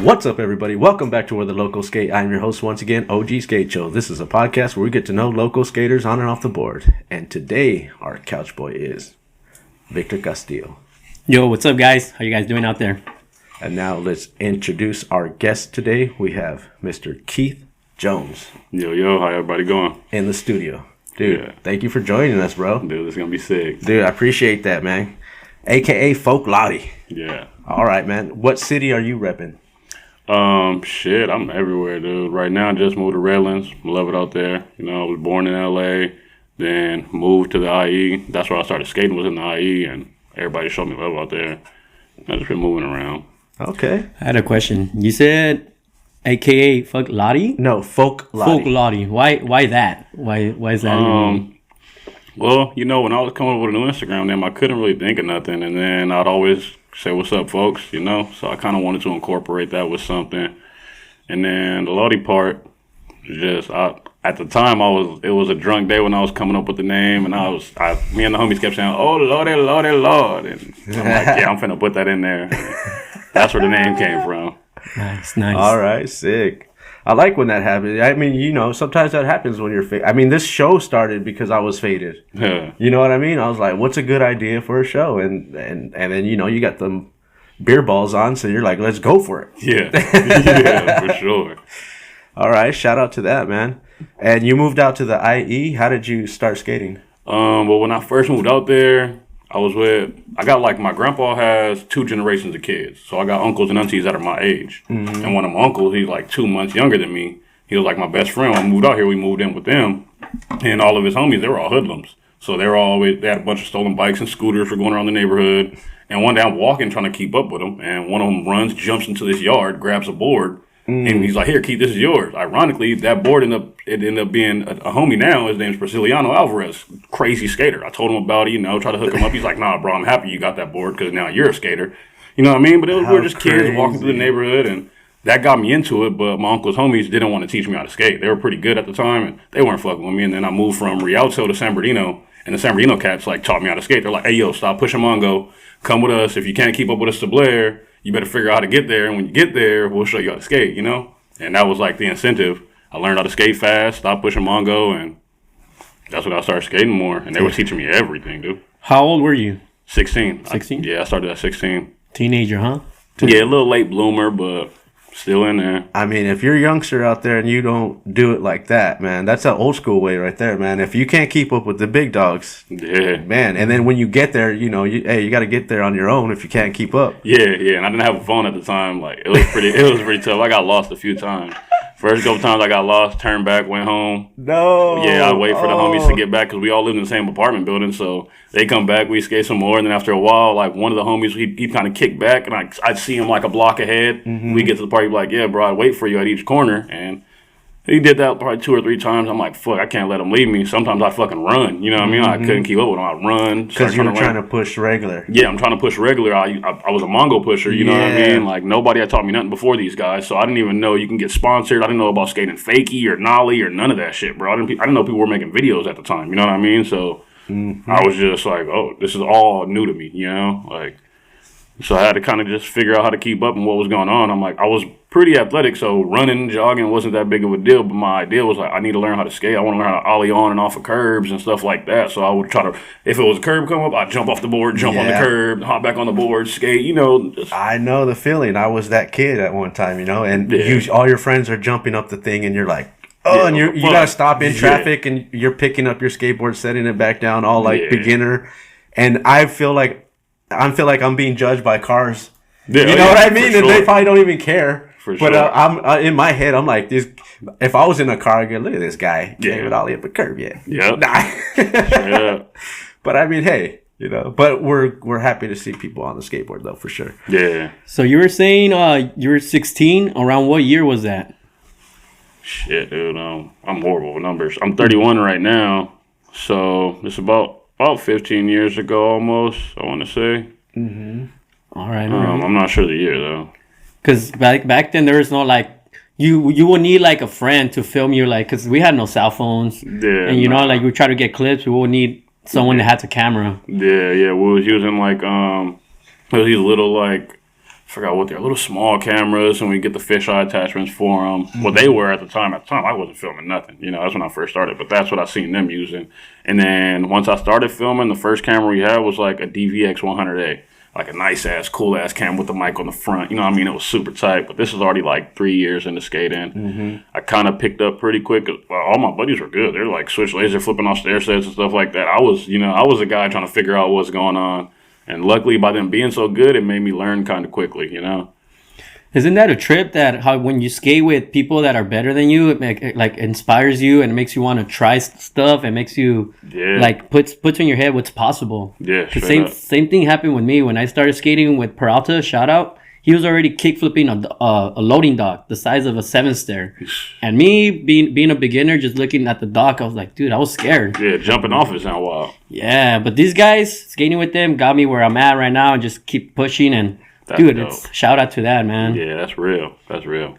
What's up, everybody? Welcome back to the Locals Sk8. I'm your host once again, OG Skate Show. This is a podcast where we get to know local skaters on and off the board. And today, our couch boy is Victor Castillo. Yo, what's up, guys? How you guys doing out there? And now let's introduce our guest today. We have Mr. Keith Jones. Yo, how everybody going? In the studio. Dude, Thank you for joining us, bro. Dude, it's going to be sick. Dude, I appreciate that, man. AKA Folklawdy. Yeah. All right, man. What city are you repping? Shit, I'm everywhere, dude. Right now, I just moved to Redlands. Love it out there. You know, I was born in LA, then moved to the IE. That's where I started skating, was in the IE, and everybody showed me love out there. I just been moving around. Okay. I had a question. You said AKA Folklawdy? No, Folklawdy. Folklawdy. Why that? Why is that? Well, you know, when I was coming up with a new Instagram name, I couldn't really think of nothing, and then I'd always say, what's up, folks, you know? So I kind of wanted to incorporate that with something. And then the Lodi part, just, at the time, it was a drunk day when I was coming up with the name, and me and the homies kept saying, oh, Lordy, Lordy, Lord. And I'm like, yeah, I'm finna put that in there. That's where the name came from. Nice. All right, sick. I like when that happens. I mean, you know, sometimes that happens when you're faded. I mean, this show started because I was faded. Yeah. You know what I mean? I was like, what's a good idea for a show? And then, you know, you got them beer balls on, so you're like, let's go for it. Yeah. Yeah, for sure. All right, shout out to that, man. And you moved out to the IE. How did you start skating? Well, when I first moved out there, my grandpa has 2 generations of kids. So I got uncles and aunties that are my age. Mm-hmm. And one of my uncles, he's like 2 months younger than me. He was like my best friend. When I moved out here, we moved in with them. And all of his homies, they were all hoodlums. So they had a bunch of stolen bikes and scooters for going around the neighborhood. And one day I'm walking, trying to keep up with them. And one of them jumps into this yard, grabs a board. And he's like, here, Keith, this is yours. Ironically, that board ended up being a homie now. His name's Prisciliano Alvarez, crazy skater. I told him about it, you know, try to hook him up. He's like, nah, bro, I'm happy you got that board because now you're a skater. You know what I mean? But we were just kids walking through the neighborhood, and that got me into it. But my uncle's homies didn't want to teach me how to skate. They were pretty good at the time, and they weren't fucking with me. And then I moved from Rialto to San Bernardino, and the San Bernardino cats, like, taught me how to skate. They're like, hey, yo, stop pushing Mongo. Come with us. If you can't keep up with us to Blair, you better figure out how to get there. And when you get there, we'll show you how to skate, you know? And that was like the incentive. I learned how to skate fast, stop pushing Mongo, and that's when I started skating more. And they were teaching me everything, dude. How old were you? 16. 16? I started at 16. Teenager, huh? Yeah, a little late bloomer, but still in there. I mean, if you're a youngster out there and you don't do it like that, man, that's an old school way right there, man. If you can't keep up with the big dogs, yeah, man. And then when you get there, you know, you got to get there on your own if you can't keep up. Yeah. And I didn't have a phone at the time. Like it was pretty tough. I got lost a few times. First couple times I got lost, turned back, went home. No. Yeah, I'd wait for the homies to get back because we all lived in the same apartment building. So they come back, we skate some more. And then after a while, like one of the homies, he kind of kicked back and I'd see him like a block ahead. Mm-hmm. We get to the party, like, yeah, bro, I'd wait for you at each corner. And he did that probably 2 or 3 times. I'm like, fuck, I can't let him leave me. Sometimes I fucking run. You know what I mean? I couldn't keep up with him. I'd run. Because you were trying to push regular. Yeah, I'm trying to push regular. I was a Mongo pusher, you know what I mean? Like, nobody had taught me nothing before these guys, so I didn't even know you can get sponsored. I didn't know about skating fakie or nollie or none of that shit, bro. I didn't know people were making videos at the time, you know what I mean? So I was just like, oh, this is all new to me, you know? Like, so I had to kind of just figure out how to keep up and what was going on. I'm like, I was pretty athletic, so running, jogging wasn't that big of a deal. But my idea was like, I need to learn how to skate. I want to learn how to ollie on and off of curbs and stuff like that. So I would try to, if it was a curb come up, I'd jump off the board, jump on the curb, hop back on the board, skate, you know. I know the feeling. I was that kid at one time, you know, and all your friends are jumping up the thing and you're like, and you got to stop in traffic and you're picking up your skateboard, setting it back down, all like beginner. And I feel like I'm being judged by cars. Yeah, you know what I mean? And they probably don't even care. For sure. But I'm in my head, I'm like, if I was in a car, I'd go, look at this guy. He ain't ollie up a curb yet. Yeah. Nah. But I mean, hey, you know, but we're happy to see people on the skateboard though, for sure. Yeah. So you were saying you were 16. Around what year was that? Shit, dude. I'm horrible with numbers. I'm 31 right now, so it's about 15 years ago almost, I want to say. Mm-hmm. All right. I'm not sure the year, though. Because back then, there was no, like, you would need, like, a friend to film you, like, because we had no cell phones. Yeah. And, you know, like, we try to get clips, we would need someone that had the camera. Yeah. We was using, like, these little, like, forgot what they're, little small cameras, and we get the fisheye attachments for them. Mm-hmm. Well, they were at the time. At the time, I wasn't filming nothing. You know, that's when I first started. But that's what I seen them using. And then once I started filming, the first camera we had was like a DVX 100A. Like a nice ass, cool ass cam with the mic on the front. You know what I mean? It was super tight. But this was already like 3 years into skating. Mm-hmm. I kind of picked up pretty quick. Well, all my buddies were good. They're like switch laser flipping off stair sets and stuff like that. I was a guy trying to figure out what's going on. And luckily, by them being so good, it made me learn kind of quickly, you know? Isn't that a trip that how when you skate with people that are better than you, it like inspires you and it makes you want to try stuff and makes you like puts in your head what's possible. Yeah, the same thing happened with me when I started skating with Peralta. Shout out. He was already kick flipping a loading dock the size of a 7-stair, and me being a beginner, just looking at the dock, I was like, dude, I was scared. Yeah, jumping off is not wild. Yeah, but these guys skating with them got me where I'm at right now, and just keep pushing. And dude, it's shout out to that, man. Yeah, that's real. That's real.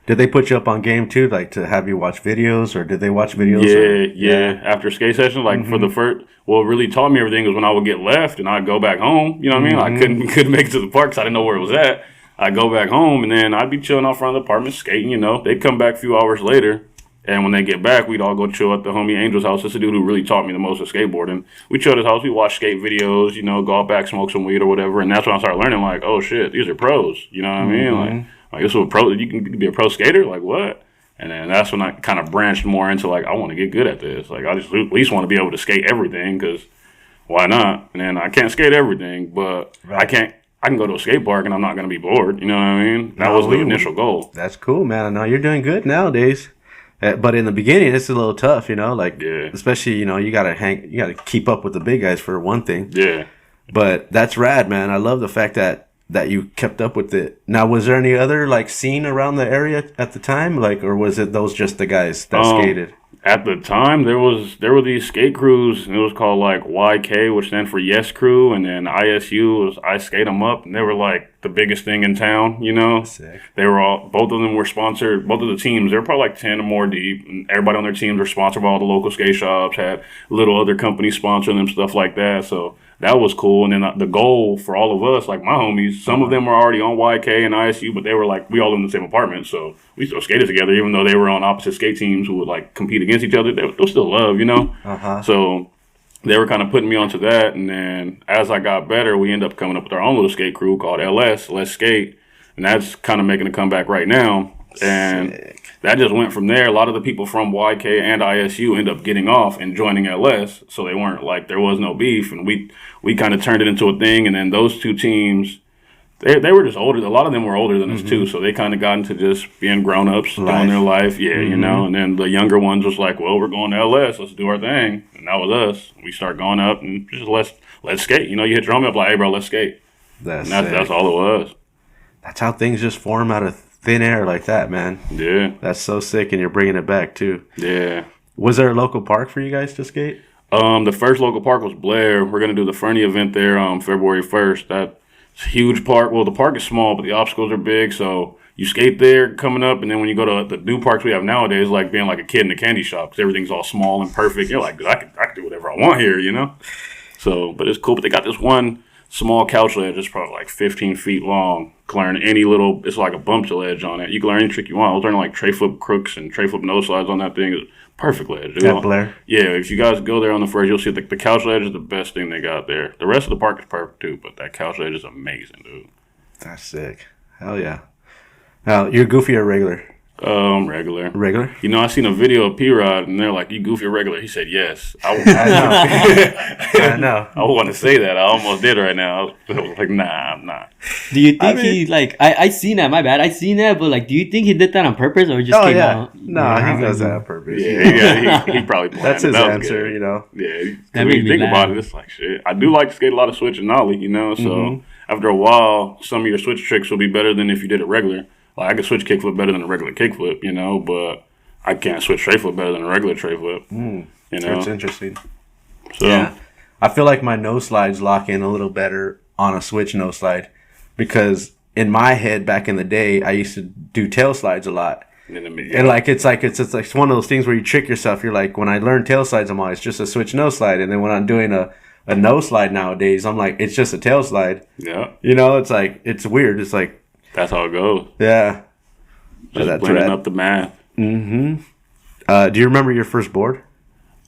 Did they put you up on game too, like to have you watch videos, or did they watch videos? Yeah. After skate sessions, like for the first, what really taught me everything was when I would get left and I'd go back home. You know what I mean? I couldn't make it to the park because I didn't know where it was at. I'd go back home and then I'd be chilling out front of the apartment skating. You know, they'd come back a few hours later, and when they get back, we'd all go chill at the homie Angel's house. That's the dude who really taught me the most of skateboarding. We chill at his house. We watch skate videos. You know, go out back, smoke some weed or whatever. And that's when I started learning. Like, oh shit, these are pros. You know what I mean? Like this was pro. You can be a pro skater. Like what? And then that's when I kind of branched more into like I want to get good at this. Like I just at least want to be able to skate everything because why not? And then I can't skate everything, but I can go to a skate park and I'm not going to be bored. You know what I mean? That was the initial goal. That's cool, man. I know you're doing good nowadays. But in the beginning, it's a little tough, you know, like especially, you know, you gotta keep up with the big guys for one thing. Yeah. But that's rad, man. I love the fact that you kept up with it. Now, was there any other like scene around the area at the time, like, or was it those just the guys that skated? At the time, there were these skate crews, and it was called like YK, which stands for Yes Crew, and then ISU was I Skate 'em Up, and they were like the biggest thing in town, you know. Sick. They were both of them were sponsored, both of the teams, they were probably like 10 or more deep, and everybody on their teams were sponsored by all the local skate shops, had little other companies sponsoring them, stuff like that, so that was cool. And then the goal for all of us, like my homies, some of them were already on YK and ISU, but they were like, we all live in the same apartment, so we still skated together, even though they were on opposite skate teams who would like compete against each other. They were still love, you know? So they were kind of putting me onto that. And then as I got better, we ended up coming up with our own little skate crew called Let's Skate. And that's kind of making a comeback right now. And that just went from there. A lot of the people from YK and ISU end up getting off and joining LS. So they weren't like, there was no beef. And we kind of turned it into a thing. And then those two teams, they were just older. A lot of them were older than us too. So they kind of got into just being grown-ups, doing their life. Yeah, you know. And then the younger ones was like, well, we're going to LS. Let's do our thing. And that was us. We start going up and just let's skate. You know, you hit your homie up like, hey, bro, let's skate. That's all it was. That's how things just form out of thin air like that, man. Yeah. That's so sick, and you're bringing it back, too. Yeah. Was there a local park for you guys to skate? The first local park was Blair. We're going to do the Fernie event there February 1st. That's a huge park. Well, the park is small, but the obstacles are big, so you skate there coming up, and then when you go to the new parks we have nowadays, like being like a kid in a candy shop, because everything's all small and perfect. You're like, I can do whatever I want here, you know? So, but it's cool. But they got this one small couch ledge that's probably like 15 feet long. Can learn any little, it's like a bump ledge on it. You can learn any trick you want. I was learning like tray flip crooks and tray flip nose slides on that thing. It's perfect ledge. That Blair? Yeah, if you guys go there on the first, you'll see the couch ledge is the best thing they got there. The rest of the park is perfect too, but that couch ledge is amazing, dude. That's sick. Hell yeah. Now, you're goofy or regular? Regular. Regular? You know, I seen a video of P-Rod, and they're like, you goofy or regular? He said, yes. I know. I know. I want to say that. I almost did right now. I was like, nah, I'm not. Do you think he, like, I seen that, my bad. I seen that, but, like, do you think he did that on purpose or just came out? No, he does that on purpose. Yeah, he probably planned. That's his answer, you know? Yeah. When you think about it, it's like, shit. I do like to skate a lot of switch and nollie, you know? So after a while, some of your switch tricks will be better than if you did it regular. Like, I can switch kickflip better than a regular kickflip, you know, but I can't switch tray flip better than a regular tray flip, you know. That's interesting. So, yeah. I feel like my nose slides lock in a little better on a switch nose slide because in my head back in the day, I used to do tail slides a lot. And like it's one of those things where you trick yourself. You're like, when I learn tail slides, it's just a switch nose slide. And then when I'm doing a a no slide nowadays. I'm like, it's just a tail slide. Yeah. You know, it's like, it's weird. It's like, that's how it goes. Yeah. Just blending up the math. Mm-hmm. Do you remember your first board?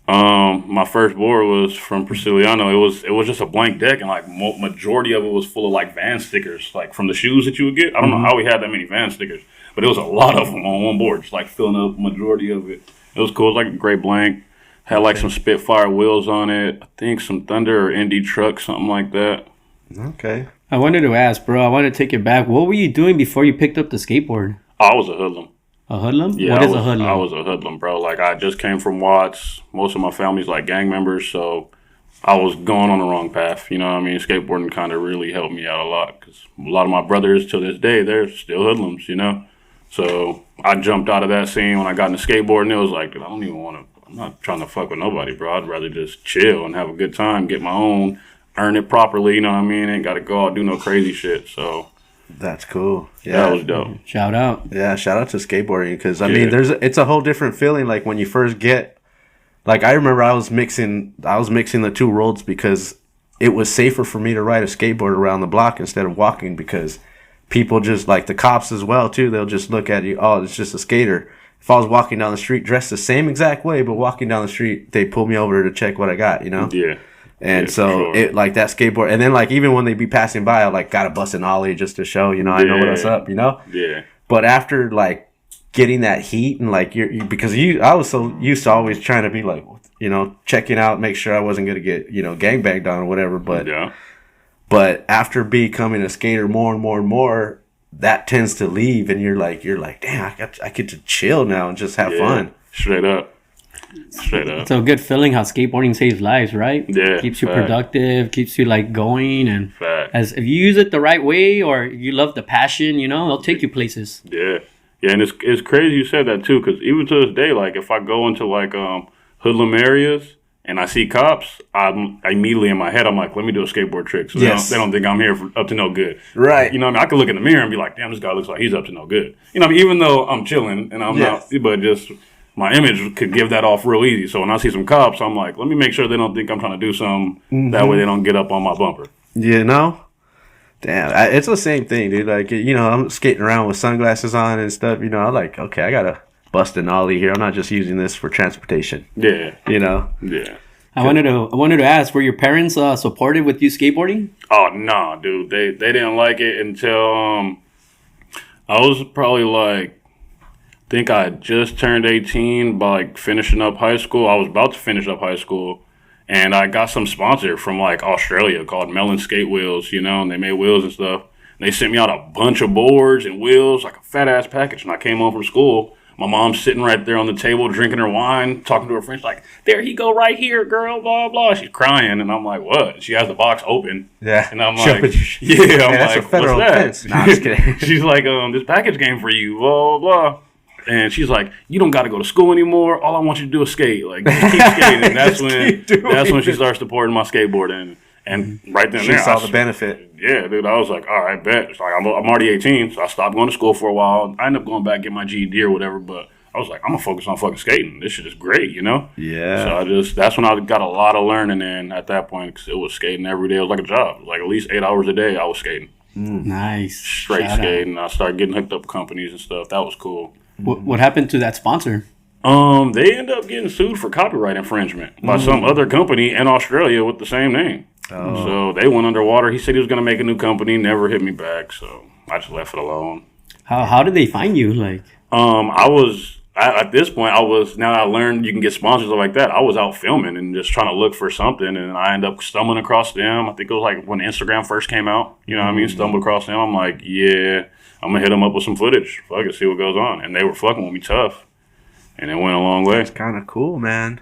My first board was from Prisciliano. It was just a blank deck, and like majority of it was full of like Van stickers, like from the shoes that you would get. I don't know how we had that many Van stickers, but it was a lot of them on one board, just like filling up majority of it. It was cool. It was like a gray blank. Had like some Spitfire wheels on it. I think some Thunder or Indy truck, something like that. Okay. I wanted to ask, bro. I want to take it back. What were you doing before you picked up the skateboard? I was a hoodlum. A hoodlum? Yeah, What is a hoodlum? I was a hoodlum, bro. Like, I just came from Watts. Most of my family's like gang members, so I was going on the wrong path. You know what I mean? Skateboarding kind of really helped me out a lot because a lot of my brothers to this day, they're still hoodlums, you know? So I jumped out of that scene when I got into skateboarding. It was like, dude, I don't even want to, I'm not trying to fuck with nobody, bro. I'd rather just chill and have a good time, get my own, earn it properly, you know what I mean? Ain't got to go out do no crazy shit, so. That's cool. Yeah, that was dope. Shout out. Yeah, shout out to skateboarding because I mean, it's a whole different feeling. Like when you first get, like I remember I was mixing the two roads because it was safer for me to ride a skateboard around the block instead of walking because people just like the cops as well too. They'll just look at you. Oh, it's just a skater. If I was walking down the street dressed the same exact way, but walking down the street, they pull me over to check what I got. You know? Yeah. And so it like that skateboard, and then like even when they be passing by, I like gotta bust an ollie just to show, you know, I know what's up, you know. Yeah. But after like getting that heat and like because I was so used to always trying to be like, you know, checking out, make sure I wasn't gonna get, you know, gangbanged on or whatever. But after becoming a skater more and more and more, that tends to leave, and you're like, damn, I get to chill now and just have fun. Straight up. It's a good feeling how skateboarding saves lives, right? Yeah. Keeps you productive, keeps you like going, and fact. As if you use it the right way or you love the passion, you know, it'll take you places. Yeah. Yeah, and it's crazy you said that too, because even to this day, like if I go into like hoodlum areas and I see cops, I'm immediately in my head, I'm like, let me do a skateboard trick. So they don't think I'm here up to no good. Right. You know what I mean? I could look in the mirror and be like, damn, this guy looks like he's up to no good. You know what I mean? Even though I'm chilling and I'm not, but just my image could give that off real easy. So when I see some cops, I'm like, let me make sure they don't think I'm trying to do something. That way they don't get up on my bumper. You know? Damn, it's the same thing, dude. Like, you know, I'm skating around with sunglasses on and stuff. You know, I'm like, okay, I gotta bust an ollie here. I'm not just using this for transportation. Yeah. You know? Yeah. I wanted to ask, were your parents supportive with you skateboarding? Oh no, dude. They didn't like it until I was probably like, I think I had just turned 18 by like finishing up high school. I was about to finish up high school, and I got some sponsor from like Australia called Melon Skate Wheels, you know, and they made wheels and stuff. And they sent me out a bunch of boards and wheels, like a fat ass package. And I came home from school. My mom's sitting right there on the table drinking her wine, talking to her friends like, there he go right here, girl, blah, blah. She's crying. And I'm like, what? She has the box open. Yeah. And I'm like, yeah, I'm that's like, a federal what's that? offense. Nah, I'm just kidding. She's like, this package came for you, blah, blah, blah. And she's like, you don't got to go to school anymore. All I want you to do is skate. Like, just keep skating. And that's when she starts supporting my skateboarding. And right then and there, she saw the benefit. Yeah, dude. I was like, all right, bet. It's like, I'm already 18, so I stopped going to school for a while. I ended up going back, get my GED or whatever. But I was like, I'm gonna focus on fucking skating. This shit is great, you know. Yeah. So that's when I got a lot of learning in at that point, because it was skating every day. It was like a job. Like at least 8 hours a day, I was skating. Nice. Straight skating. I started getting hooked up with companies and stuff. That was cool. What happened to that sponsor? They ended up getting sued for copyright infringement by some other company in Australia with the same name. Oh. So they went underwater. He said he was going to make a new company, never hit me back. So I just left it alone. How did they find you? Like, at this point, now I learned you can get sponsors like that. I was out filming and just trying to look for something, and I ended up stumbling across them. I think it was like when Instagram first came out. You know what I mean? Stumbled across them. I'm like, yeah, I'm going to hit them up with some footage. Fuck it, see what goes on. And they were fucking with me tough. And it went a long way. It's kind of cool, man.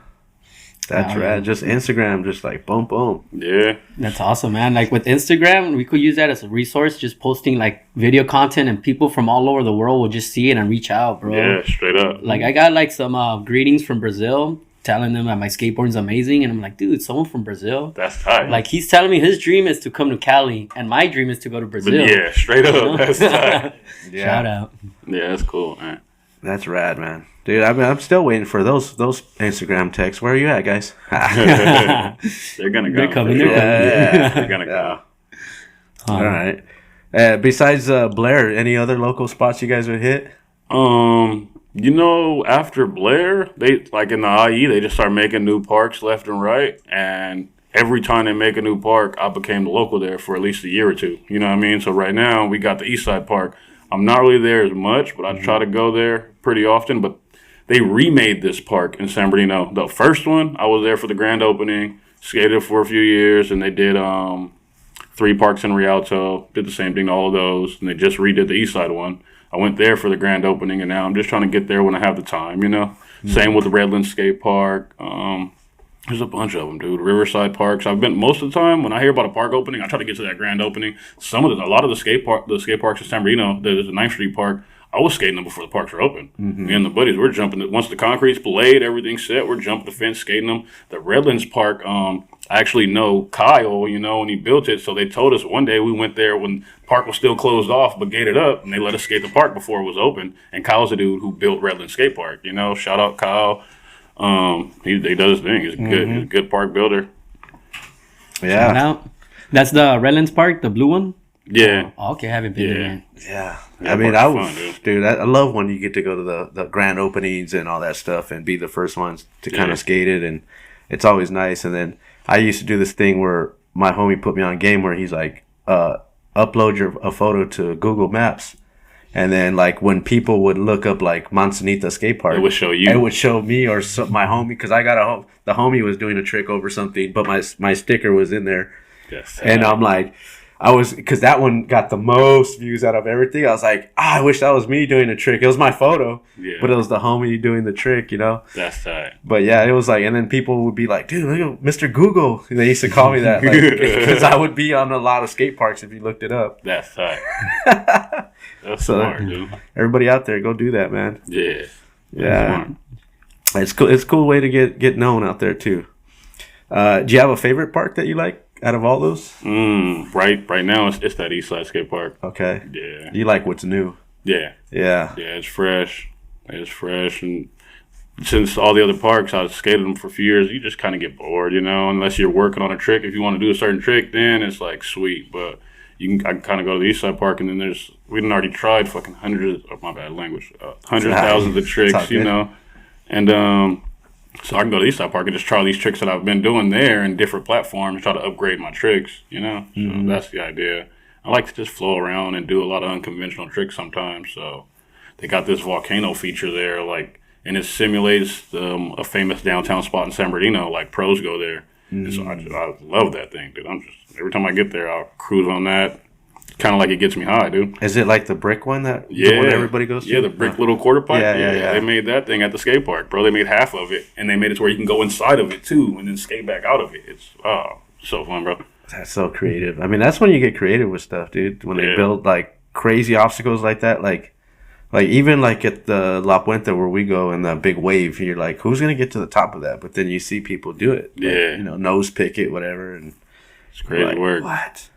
That's right. Just Instagram, just like boom, boom. Yeah. That's awesome, man. Like with Instagram, we could use that as a resource, just posting like video content, and people from all over the world will just see it and reach out, bro. Yeah, straight up. Like I got like some greetings from Brazil telling them that my skateboarding's amazing. And I'm like, dude, someone from Brazil? That's tight. Like he's telling me his dream is to come to Cali and my dream is to go to Brazil. But yeah, straight up. That's tight. Yeah. Shout out. Yeah, that's cool, man. That's rad, man. Dude, I mean, I'm still waiting for those Instagram texts. Where are you at, guys? They're gonna go. They're coming. They're gonna go. All right. Besides Blair, any other local spots you guys would hit? You know, after Blair, they like in the IE, they just start making new parks left and right, and every time they make a new park, I became the local there for at least a year or two. You know what I mean? So right now we got the East Side Park. I'm not really there as much, but I try to go there pretty often. But they remade this park in San Bernardino. The first one, I was there for the grand opening, skated for a few years, and they did 3 parks in Rialto, did the same thing to all of those, and they just redid the East Side one. I went there for the grand opening, and now I'm just trying to get there when I have the time, you know? Same with the Redlands Skate Park. There's a bunch of them, dude. Riverside Parks. I've been most of the time when I hear about a park opening, I try to get to that grand opening. A lot of the skate parks in San Bernardino, there's a 9th Street Park. I was skating them before the parks were open. Me and the buddies, we're jumping. Once the concrete's laid, everything's set, we're jumping the fence, skating them. The Redlands Park, I actually know Kyle, you know, when he built it. So they told us one day we went there when the park was still closed off, but gated up, and they let us skate the park before it was open. And Kyle's the dude who built Redlands Skate Park. You know, shout out Kyle. He does his thing. He's good. He's a good park builder. Yeah. Now, that's the Redlands Park, the blue one. Yeah. Oh, okay, I haven't been there. Yeah. Yeah, I mean, park's fun, dude, I love when you get to go to the grand openings and all that stuff and be the first ones to kind of skate it, and it's always nice. And then I used to do this thing where my homie put me on game where he's like, upload a photo to Google Maps. And then, like, when people would look up, like, Manzanita Skate Park, It would show you. It would show me or my homie, because I got the homie was doing a trick over something, but my sticker was in there. Yes. And I'm like, because that one got the most views out of everything. I was like, I wish that was me doing a trick. It was my photo, but it was the homie doing the trick, you know? That's tight. But yeah, it was like, and then people would be like, dude, look at Mr. Google. And they used to call me that, because I would be on a lot of skate parks if you looked it up. That's tight. That's So, smart, dude. Everybody out there, go do that, man. Yeah. Yeah. It's cool. It's a cool way to get known out there too. Do you have a favorite park that you like out of all those? Right now it's that East Side Skate Park. Okay. Yeah. You like what's new? Yeah. Yeah. Yeah, it's fresh. And since all the other parks, I've skated them for a few years, you just kind of get bored, you know, unless you're working on a trick. If you want to do a certain trick, then it's like sweet. But I can kind of go to the East Side Park, and then we done already tried fucking hundreds of thousands of tricks, you know. And so I can go to the East Side Park and just try these tricks that I've been doing there in different platforms, try to upgrade my tricks, you know. So that's the idea. I like to just flow around and do a lot of unconventional tricks sometimes. So they got this volcano feature there, like, and it simulates a famous downtown spot in San Bernardino. Like, pros go there. And so I love that thing, dude. Every time I get there, I'll cruise on that. Kind of like it gets me high, dude. Is it like the brick one the one everybody goes to? Yeah, the brick little quarter pipe. Yeah. They made that thing at the skate park, bro. They made half of it, and they made it to where you can go inside of it too, and then skate back out of it. It's so fun, bro. That's so creative. I mean, that's when you get creative with stuff, dude. When they build like crazy obstacles like that, like even like at the La Puente where we go in the big wave, you're like, who's gonna get to the top of that? But then you see people do it. Yeah, like, you know, nose pick it, whatever, and it's crazy like, work. What?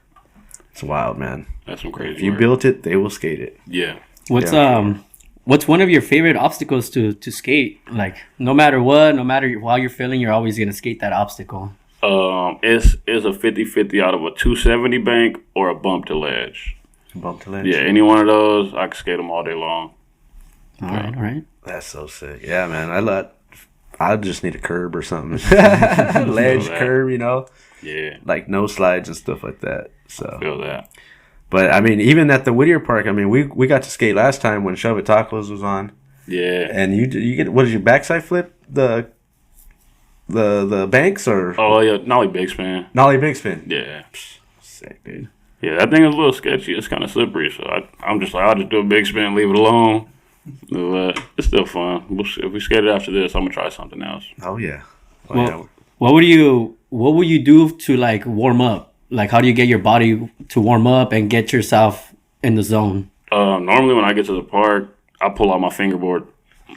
It's wild, man. That's some crazy. If you work. built it, they will skate it. Yeah. What's one of your favorite obstacles to skate? Like, no matter what, no matter how you're feeling, you're always gonna skate that obstacle. It's a 50-50 out of a 270 bank or a bump to ledge. Bump to ledge. Yeah, any one of those, I can skate them all day long. All right. That's so sick. Yeah, man. I just need a curb or something. Ledge, curb, you know? Yeah. Like no slides and stuff like that. So Feel that. But I mean, even at the Whittier Park, I mean, we got to skate last time when Shove It Tacos was on. Yeah. And you get, what did you backside flip the banks or? Oh yeah, Nollie Big Spin. Nollie Big Spin. Yeah. Sick, dude. Yeah, that thing is a little sketchy. It's kind of slippery, so I'm just like, I'll just do a big spin, leave it alone. But it's still fun. If we skate it after this, I'm gonna try something else. Oh yeah. What would you do to like warm up? Like, how do you get your body to warm up and get yourself in the zone? Normally when I get to the park, I pull out my fingerboard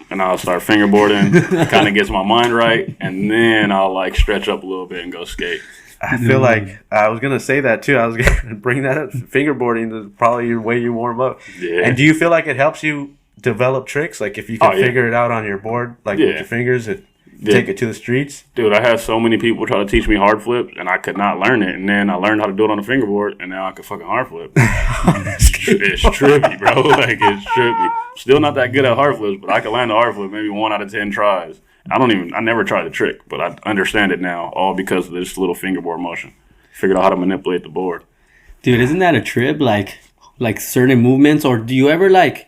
and I'll start fingerboarding. Kind of gets my mind right, and then I'll like stretch up a little bit and go skate. I feel like I was gonna say that too. I was gonna bring that up. Fingerboarding is probably the way you warm up. Yeah. And do you feel like it helps you develop tricks? Like if you can figure it out on your board, like with your fingers, take it to the streets? Dude, I had so many people try to teach me hard flips, and I could not learn it. And then I learned how to do it on the fingerboard, and now I can fucking hard flip. It's trippy, bro. Like, it's trippy. Still not that good at hard flips, but I can land a hard flip maybe 1 out of 10 tries. I never tried the trick, but I understand it now, all because of this little fingerboard motion. Figured out how to manipulate the board. Dude, isn't that a trip? Like certain movements, or do you ever like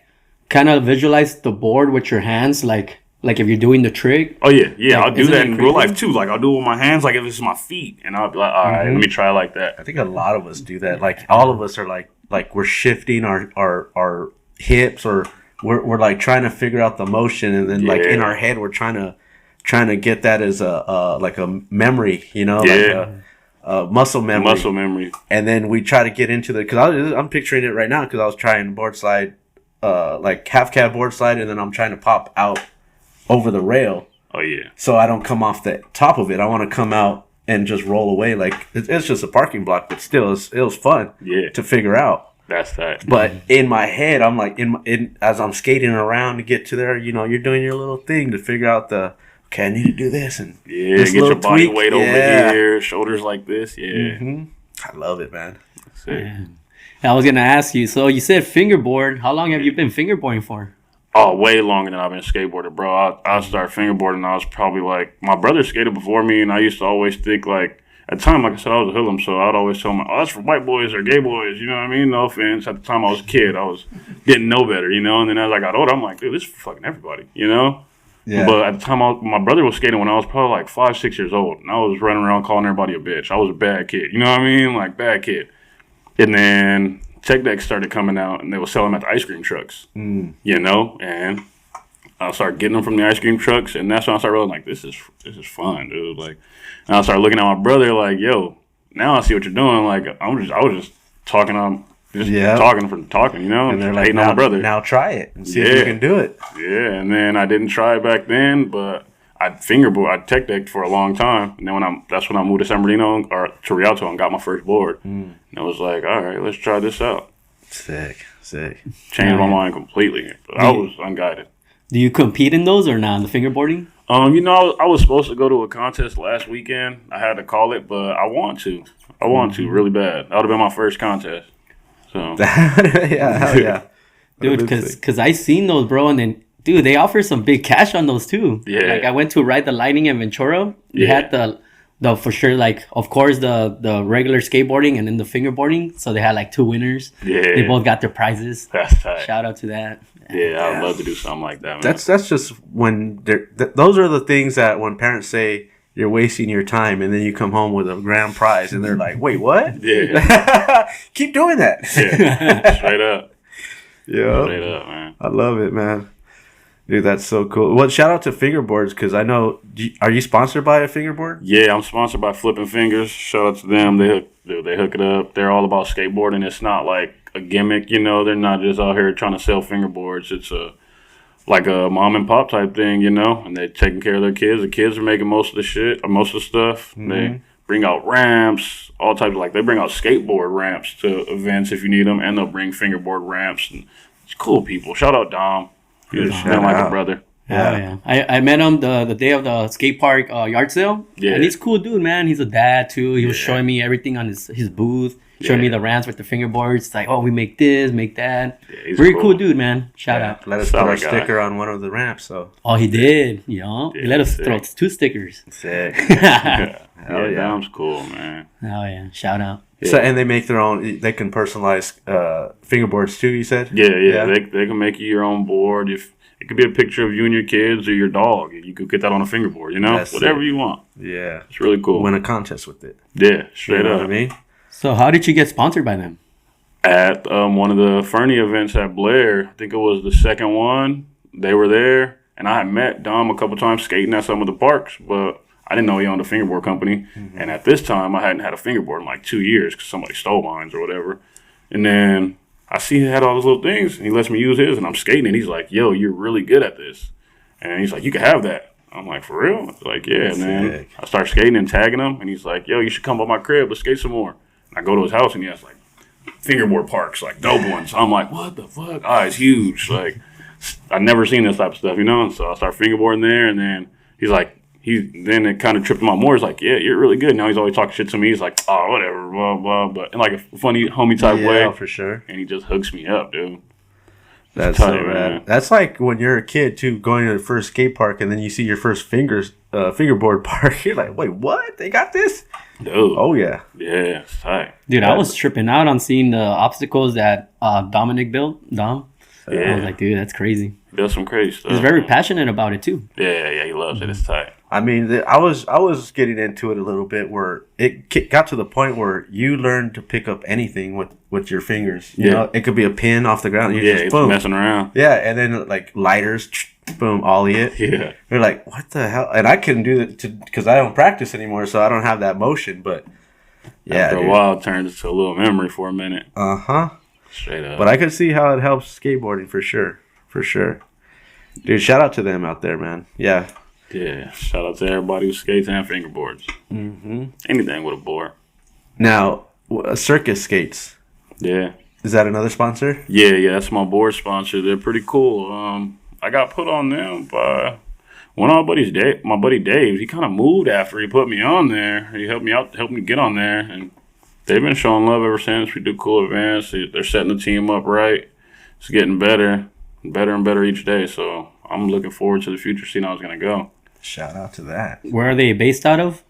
kind of visualize the board with your hands, like if you're doing the trick? Oh yeah, like, I'll do that in real crazy? life too. Like I'll do it with my hands, like if it's my feet, and I'll be like, all right, let me try it like that. I think a lot of us do that. Like all of us are like we're shifting our hips, or we're like trying to figure out the motion, and then like in our head we're trying to get that as a like a memory, you know, like a muscle memory. And then we try to get into the, because I'm picturing it right now, because I was trying board slide, like half cab board slide, and then I'm trying to pop out over the rail. Oh yeah. So I don't come off the top of it. I want to come out and just roll away. Like it's just a parking block, but still, it was fun. To figure out. That's that. But in my head, I'm like as I'm skating around to get to there, you know, you're doing your little thing to figure out okay, I need to do this, and get your body weight over here, shoulders like this. I love it, man. I was gonna ask you. So you said fingerboard. How long have you been fingerboarding for? Oh, way longer than I've been skateboarding, bro. I started fingerboarding. I was probably like, my brother skated before me, and I used to always think like, at the time, like I said, I was a hoodlum, so I'd always tell them, oh, that's for white boys or gay boys, you know what I mean? No offense. At the time I was a kid, I was getting no better, you know? And then as I got older, I'm like, dude, this is for fucking everybody, you know? Yeah. But at the time, my brother was skating when I was probably like 5, 6 years old, and I was running around calling everybody a bitch. I was a bad kid, you know what I mean? Like, bad kid. And then Tech Decks started coming out, and they were selling them at the ice cream trucks, you know? And I started getting them from the ice cream trucks, and that's when I started realizing, like, this is fun, dude. Like, and I started looking at my brother, like, yo, now I see what you're doing. Like, I was just talking talking for talking, you know? And they're like, on my brother. Now try it and see if you can do it. Yeah, and then I didn't try it back then, but I tech decked for a long time, and then that's when I moved to San Bernardino or to Rialto and got my first board, and I was like, all right, let's try this out. Sick. Changed my mind completely. But I was unguided. Do you compete in those or not, in the fingerboarding? You know, I was supposed to go to a contest last weekend. I had to call it, but I want to. Really bad. That would have been my first contest. So hell yeah. Dude, because I seen those, bro, and then, dude, they offer some big cash on those too. Yeah. Like, I went to ride the Lightning in Ventura. They had the for sure, like, of course, the regular skateboarding and then the fingerboarding. So they had like 2 winners. Yeah. They both got their prizes. That's tight. Shout out to that. Yeah, I would love to do something like that, man. That's just when those are the things that when parents say you're wasting your time, and then you come home with a grand prize, and they're like, "Wait, what?" Yeah, keep doing that. Yeah, straight up. Yeah, straight up, man. I love it, man. Dude, that's so cool. Well, shout out to Fingerboards, because I know. Are you sponsored by a fingerboard? Yeah, I'm sponsored by Flipping Fingers. Shout out to them. They hook it up. They're all about skateboarding. It's not like a gimmick, you know. They're not just out here trying to sell fingerboards. It's like a mom and pop type thing, you know. And they're taking care of their kids. The kids are making most of the shit, or most of the stuff. Mm-hmm. They bring out ramps, all types of, like, they bring out skateboard ramps to events if you need them, and they'll bring fingerboard ramps. And it's cool people. Shout out Dom. He's like a brother. Yeah. I met him the day of the skate park yard sale. Yeah. And he's a cool dude, man. He's a dad too. He was showing me everything on his booth, showing me the ramps with the fingerboards. It's like, oh, we make this, make that. Yeah, very cool dude, man. Shout out. Let us put our sticker on one of the ramps. So. Oh, he did. You know, he let us throw 2 stickers. Sick. Hell yeah, Dom's cool, man. Oh yeah, shout out. Yeah. So, and they make their own. They can personalize fingerboards too. You said. Yeah. They can make you your own board. If it could be a picture of you and your kids or your dog, you could get that on a fingerboard. You know, whatever you want. Yeah, it's really cool. Win a contest with it. Yeah, straight up. What I mean. So, how did you get sponsored by them? At one of the Fernie events at Blair, I think it was the second one. They were there, and I had met Dom a couple times skating at some of the parks, but I didn't know he owned a fingerboard company. Mm-hmm. And at this time, I hadn't had a fingerboard in like 2 years because somebody stole mine or whatever. And then I see he had all those little things, and he lets me use his, and I'm skating, and he's like, yo, you're really good at this. And he's like, you can have that. I'm like, for real? I was like, yeah, that's man. Sick. I start skating and tagging him, and he's like, yo, you should come by my crib. Let's skate some more. And I go to his house, and he has like fingerboard parks, like double ones. I'm like, what the fuck? Oh, it's huge. Like, I never seen this type of stuff, you know. And so I started fingerboarding there, and then he's like, then it kind of tripped him out more. He's like, yeah, you're really good. Now he's always talking shit to me. He's like, oh, whatever, blah blah, but in like a funny homie type way. Yeah, for sure. And he just hooks me up, dude. That's so rad. That's like when you're a kid too, going to the first skate park, and then you see your first fingerboard park. You're like, wait, what? They got this? Dude. Oh yeah. Yeah, it's tight. Dude, I was tripping out on seeing the obstacles that Dominic built. Dom. Yeah. I was like, dude, that's crazy. He does some crazy stuff. He's very passionate about it too. Yeah, he loves it. It's tight. I mean, I was getting into it a little bit where it got to the point where you learned to pick up anything with your fingers. You know, it could be a pin off the ground. You just boom, messing around. Yeah, and then like lighters, boom, ollie it. Yeah, you're like, what the hell? And I couldn't do that because I don't practice anymore, so I don't have that motion. But yeah, after a while, it turns into a little memory for a minute. Straight up. But I could see how it helps skateboarding for sure. Dude, shout out to them out there, man. Yeah. Yeah, shout out to everybody who skates and fingerboards. Mm-hmm. Anything with a board. Now, Circus Skates. Yeah. Is that another sponsor? Yeah, that's my board sponsor. They're pretty cool. I got put on them by one of my buddy Dave. He kind of moved after he put me on there. He helped me out, helped me get on there, and they've been showing love ever since. We do cool events. They're setting the team up right. It's getting better and better each day. So I'm looking forward to the future, seeing how it's gonna go. Shout out to that. Where are they based out of?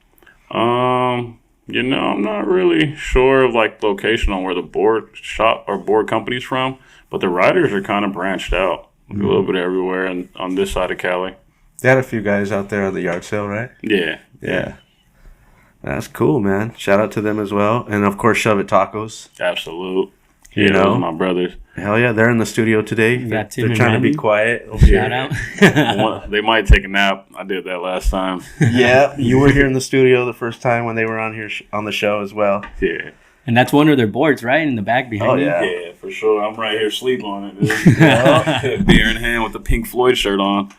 I'm not really sure of like location on where the board shop or board company's from, but the riders are kind of branched out a little bit everywhere and on this side of Cali. They had a few guys out there on the yard sale, right? Yeah. That's cool, man. Shout out to them as well. And of course, Shove It Tacos. Absolute. You know, those are my brothers. Hell yeah, they're in the studio today. They're trying to be quiet. Shout out. They might take a nap. I did that last time. Yeah, you were here in the studio the first time when they were on here on the show as well. Yeah. And that's one of their boards, right? In the back behind you. Yeah, for sure. I'm right here sleeping on it, dude. Beer in hand with the Pink Floyd shirt on.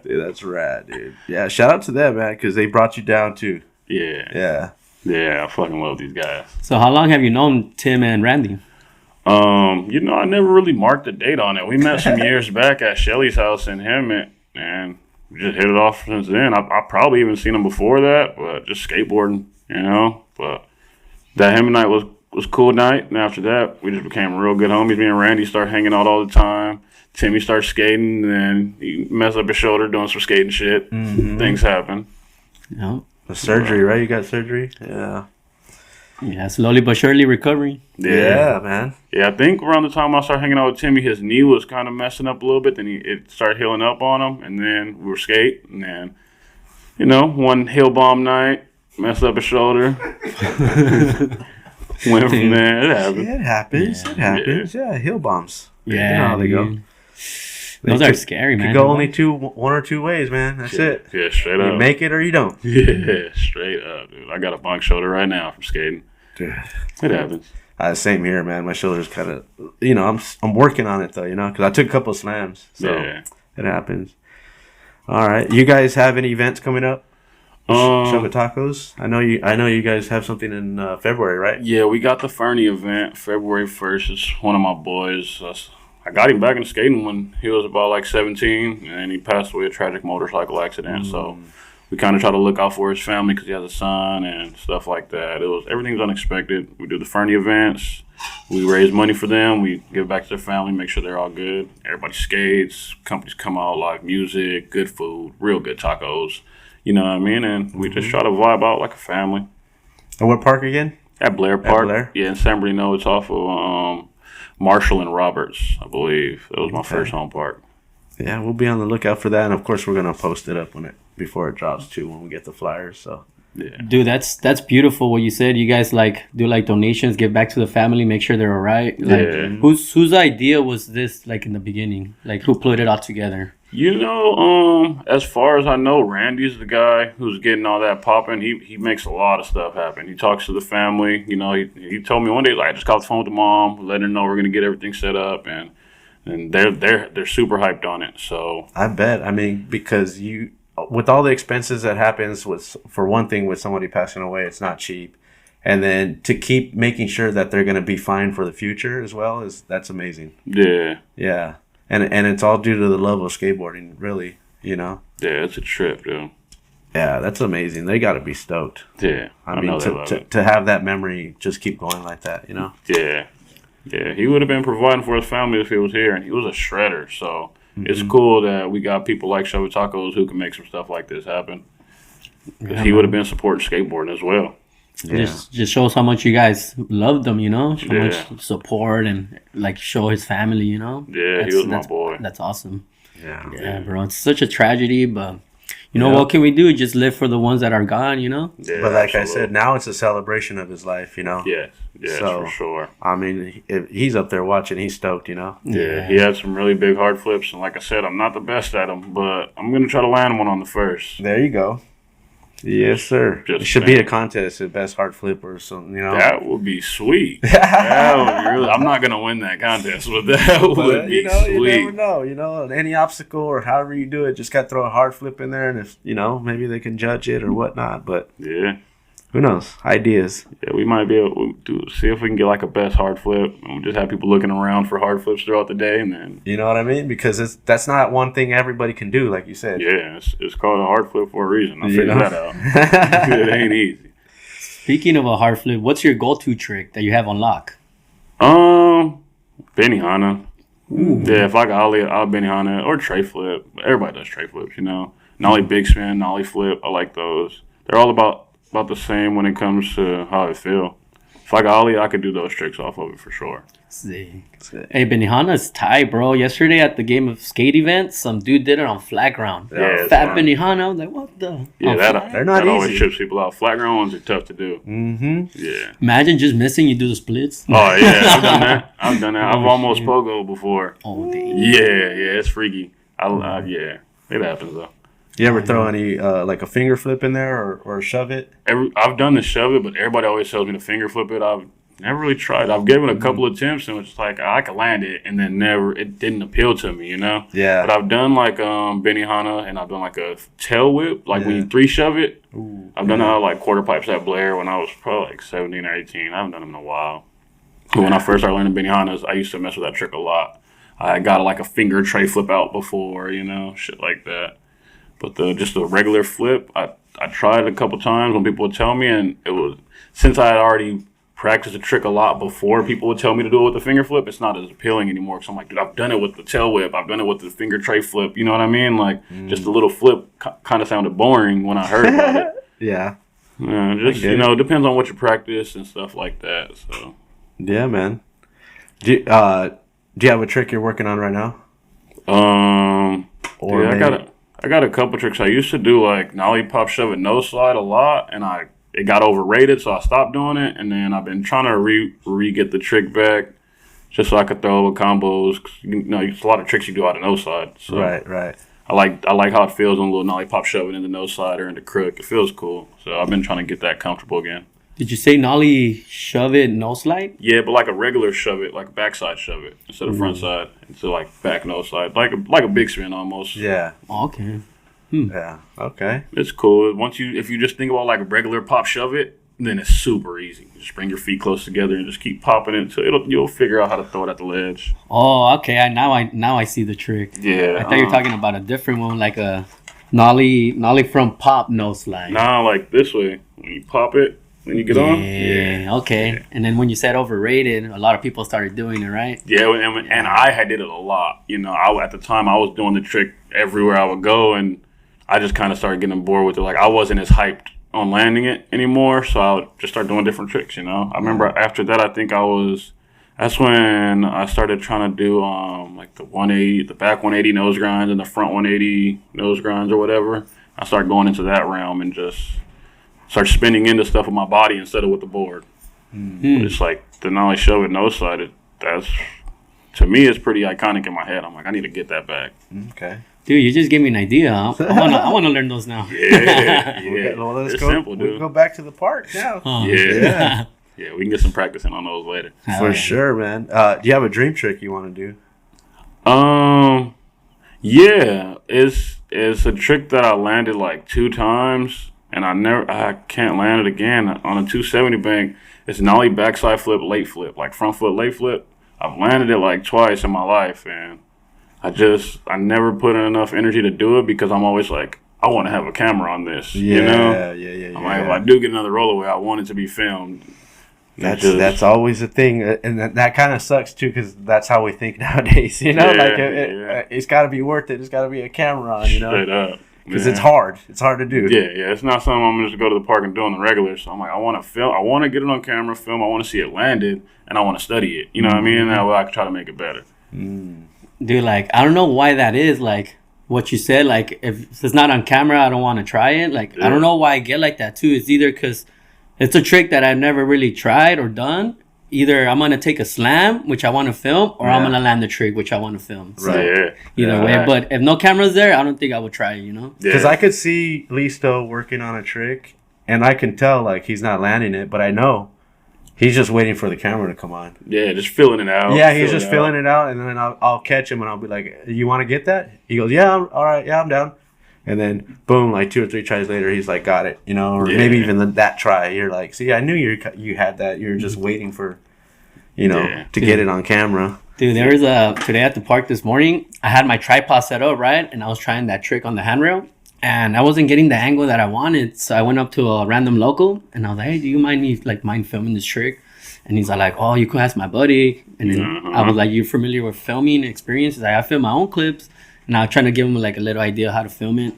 Dude, that's rad, dude. Yeah, shout out to them, man, because they brought you down too. Yeah, I fucking love these guys. So how long have you known Tim and Randy? I never really marked a date on it. We met some years back at Shelly's house in Hemet, and we just hit it off since then. I probably even seen him before that, but just skateboarding, But that Hemet night was cool night, and after that, we just became real good homies. Me and Randy started hanging out all the time. Timmy started skating, and then he messed up his shoulder doing some skating shit. Mm-hmm. Things happen. Yeah. The surgery, right? You got surgery? Yeah. Yeah, slowly but surely recovering. Yeah, man. Yeah, I think around the time I started hanging out with Timmy, his knee was kind of messing up a little bit. Then it started healing up on him, and then we were skating, and then, one hill bomb night, messed up his shoulder. Went from there. It happens. Yeah, hill bombs. Yeah, you know how they go. Those are scary, man. Could go only one or two ways, man. That's it. Yeah, straight up. You make it or you don't. Yeah, straight up, dude. I got a bunk shoulder right now from skating. Dude. It happens. Same here, man. My shoulder's kind of, I'm working on it though, because I took a couple of slams, so it happens. All right, you guys have any events coming up? Shove It Tacos. I know you guys have something in February, right? Yeah, we got the Fernie event February 1st. It's one of my boys. I got him back in skating when he was about like 17, and he passed away a tragic motorcycle accident. So we kind of try to look out for his family because he has a son and stuff like that. Everything's unexpected. We do the Fernie events. We raise money for them. We give back to their family, make sure they're all good. Everybody skates. Companies come out, live music, good food, real good tacos. You know what I mean? And we just try to vibe out like a family. And what park again? At Blair Park. At Blair? Yeah, in San Bernardino. It's off of Marshall and Roberts, I believe. That was my first home park. Yeah, we'll be on the lookout for that. And, of course, we're going to post it up before it drops, too, when we get the flyers. So, yeah. Dude, that's beautiful what you said. You guys, do donations, give back to the family, make sure they're all right. Whose idea was this, in the beginning? Who put it all together? As far as I know, Randy's the guy who's getting all that popping. He makes a lot of stuff happen. He talks to the family. He told me one day, I just called the phone with the mom, letting her know we're gonna get everything set up, and they're super hyped on it. So I bet. I mean, because with all the expenses that happens with somebody passing away, it's not cheap. and then to keep making sure that they're going to be fine for the future as well that's amazing. Yeah. Yeah. And it's all due to the love of skateboarding, really, you know? Yeah, it's a trip, dude. Yeah, that's amazing. They got to be stoked. Yeah. I mean, to have that memory just keep going like that, you know? Yeah. Yeah, he would have been providing for his family if he was here, and he was a shredder, so it's cool that we got people like Shove It Tacos who can make some stuff like this happen. Because he would have been supporting skateboarding as well. Yeah. Just shows how much you guys love them, you know, how much support and like show his family, you know. Yeah, he was my boy. That's awesome. Yeah, bro. It's such a tragedy, but you know what can we do? Just live for the ones that are gone, you know. Yeah, but like I said, now it's a celebration of his life, you know. Yes, so, for sure. I mean, if he's up there watching, he's stoked, you know. Yeah, he had some really big hard flips, and like I said, I'm not the best at them, but I'm gonna try to land one on the first. There you go. Yes, sir. It should be a contest at best hard flip or something, you know. That would be sweet. That would really, I'm not gonna win that contest, but that would be sweet. You never know. You know, any obstacle or however you do it, just got to throw a hard flip in there, and if you know, maybe they can judge it or whatnot. But yeah, who knows? Ideas. Yeah, we might be able to see if we can get like a best hard flip, and we'll just have people looking around for hard flips throughout the day, and then you know what I mean? Because that's not one thing everybody can do, like you said. Yeah, it's called a hard flip for a reason. I figured that out. It ain't easy. Speaking of a hard flip, what's your go-to trick that you have on lock? Benihana. Yeah, if I got ollie, I'll Benihana or tray flip. Everybody does tray flips, you know. Nollie big spin, nollie flip. I like those. They're all about the same when it comes to how I feel. If I got ollie, I could do those tricks off of it for sure. See. Hey, Benihana's tight, bro. Yesterday at the Game of Skate event, some dude did it on flat ground. Yeah, Fat Benihana. I was like, what the? Yeah, they're not that easy. always trips people out. Flat ground ones are tough to do. Mm-hmm. Yeah. Imagine just missing, you do the splits. Oh, yeah. I've done that. I've almost pogoed before. Oh, dang. Yeah, it's freaky. Yeah, it happens, though. You ever throw any, like a finger flip in there or shove it? I've done the shove it, but everybody always tells me to finger flip it. I've never really tried. I've given a couple attempts, and it's like I could land it, and then it didn't appeal to me, you know? Yeah. But I've done like Benihana, and I've done like a tail whip, like when you 3-shove it. Ooh, I've done like quarter pipes at Blair when I was probably like 17 or 18. I haven't done them in a while. But when I first started learning Benihanas, I used to mess with that trick a lot. I got like a finger tray flip out before, you know, shit like that. But just the regular flip, I tried a couple times when people would tell me, and it was, since I had already practiced the trick a lot before people would tell me to do it with the finger flip, it's not as appealing anymore. Because I'm like, dude, I've done it with the tail whip. I've done it with the finger tray flip. You know what I mean? Like, just a little flip kind of sounded boring when I heard about it. Yeah. Just, you know, it depends on what you practice and stuff like that. So. Yeah, man. Do you have a trick you're working on right now? Or yeah, I got a couple tricks. I used to do like nollie pop shove and no slide a lot, and it got overrated, so I stopped doing it. And then I've been trying to re-get the trick back, just so I could throw over combos. You know, it's a lot of tricks you do out of no slide. So Right. I like how it feels on a little nollie pop shove in the no slide or in the crook. It feels cool. So I've been trying to get that comfortable again. Did you say nollie shove it, no slide? Yeah, but like a regular shove it, like a backside shove it instead of front side. Instead of like back no slide, like a big spin almost. Yeah. Okay. Yeah. Okay. It's cool. If you just think about like a regular pop shove it, then it's super easy. Just bring your feet close together and just keep popping it until you'll figure out how to throw it at the ledge. Oh, okay. Now I see the trick. Yeah. I thought you were talking about a different one, like a nollie from pop no slide. Nah, like this way. When you pop it, when you get on. Yeah. Okay. Yeah. And then when you said overrated, a lot of people started doing it, right? Yeah, and I did it a lot. You know, at the time I was doing the trick everywhere I would go, and I just kind of started getting bored with it. Like I wasn't as hyped on landing it anymore, so I would just start doing different tricks, you know. I remember after that, that's when I started trying to do like the 180, the back 180 nose grinds and the front 180 nose grinds or whatever. I started going into that realm and just start spinning into stuff with my body instead of with the board. Mm-hmm. It's like the nollie shove it nose slide. That's, to me, it's pretty iconic in my head. I'm like, I need to get that back. Okay. Dude, you just gave me an idea. Huh? I want to learn those now. Yeah. Well, let's it's go. Simple, dude. We'll go back to the park now. Yeah. Yeah, we can get some practicing on those later. For sure, man. Do you have a dream trick you want to do? Yeah. It's a trick that I landed like 2 times, and I can't land it again on a 270 bank. It's nollie, backside flip, late flip, like front foot, late flip. I've landed it like twice in my life, and I never put in enough energy to do it because I'm always like, I want to have a camera on this. Yeah, you know? yeah. I'm like, if I do get another rollaway, I want it to be filmed. That's always a thing, and that kind of sucks too, because that's how we think nowadays. You know, it's got to be worth it. It's got to be a camera on. You know, straight up, because it's hard. It's hard to do. Yeah. It's not something I'm gonna just go to the park and do on the regular. So I'm like, I want to film. I want to get it on camera, film. I want to see it landed, and I want to study it. You know what I mean? That way I can try to make it better. Dude, like, I don't know why that is. Like what you said, like if it's not on camera, I don't want to try it. Like I don't know why I get like that too. It's either because it's a trick that I've never really tried or done. Either I'm going to take a slam, which I want to film, or I'm going to land the trick, which I want to film. So either way. But if no camera's there, I don't think I would try it, you know? Because I could see Listo working on a trick, and I can tell, like, he's not landing it, but I know he's just waiting for the camera to come on. Yeah, just filling it out. Yeah, he's just filling it out, and then I'll catch him, and I'll be like, you want to get that? He goes, yeah, all right, yeah, I'm down. And then, boom, like 2 or 3 tries later, he's like, got it, you know? Or maybe even that try, you're like, see, I knew you had that. You're just waiting for, you know, to get it on camera. Dude, there was today at the park this morning, I had my tripod set up, right? And I was trying that trick on the handrail. And I wasn't getting the angle that I wanted. So I went up to a random local, and I was like, hey, do you mind filming this trick? And he's like, oh, you could ask my buddy. And then I was like, you familiar with filming experiences? Like, I film my own clips. And I was trying to give him like a little idea how to film it.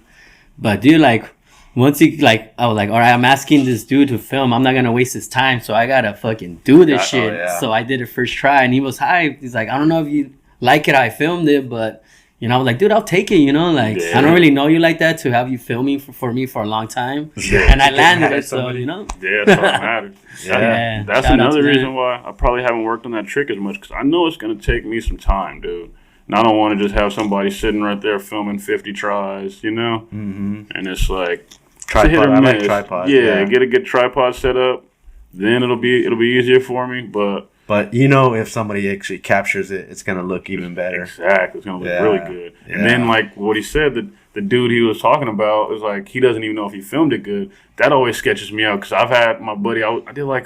But dude, like once I was like, all right, I'm asking this dude to film. I'm not going to waste his time. So I got to fucking do this shit. Yeah. So I did it first try, and he was hyped. He's like, I don't know if you like it how I filmed it, but you know, I was like, dude, I'll take it, you know? Like, I don't really know you like that to have you filming for me for a long time. Yeah. And I landed it, so, you know? Yeah, that's all that matters. That's another reason why I probably haven't worked on that trick as much, because I know it's going to take me some time, dude. And I don't want to just have somebody sitting right there filming 50 tries, you know? Mm-hmm. And it's like tripod. I like tripod. Yeah, get a good tripod set up. Then it'll be easier for me. But you know, if somebody actually captures it, it's gonna look even better. Exactly, it's gonna look really good. Yeah. And then like what he said, the dude he was talking about was like he doesn't even know if he filmed it good. That always sketches me out, because I've had my buddy. I did like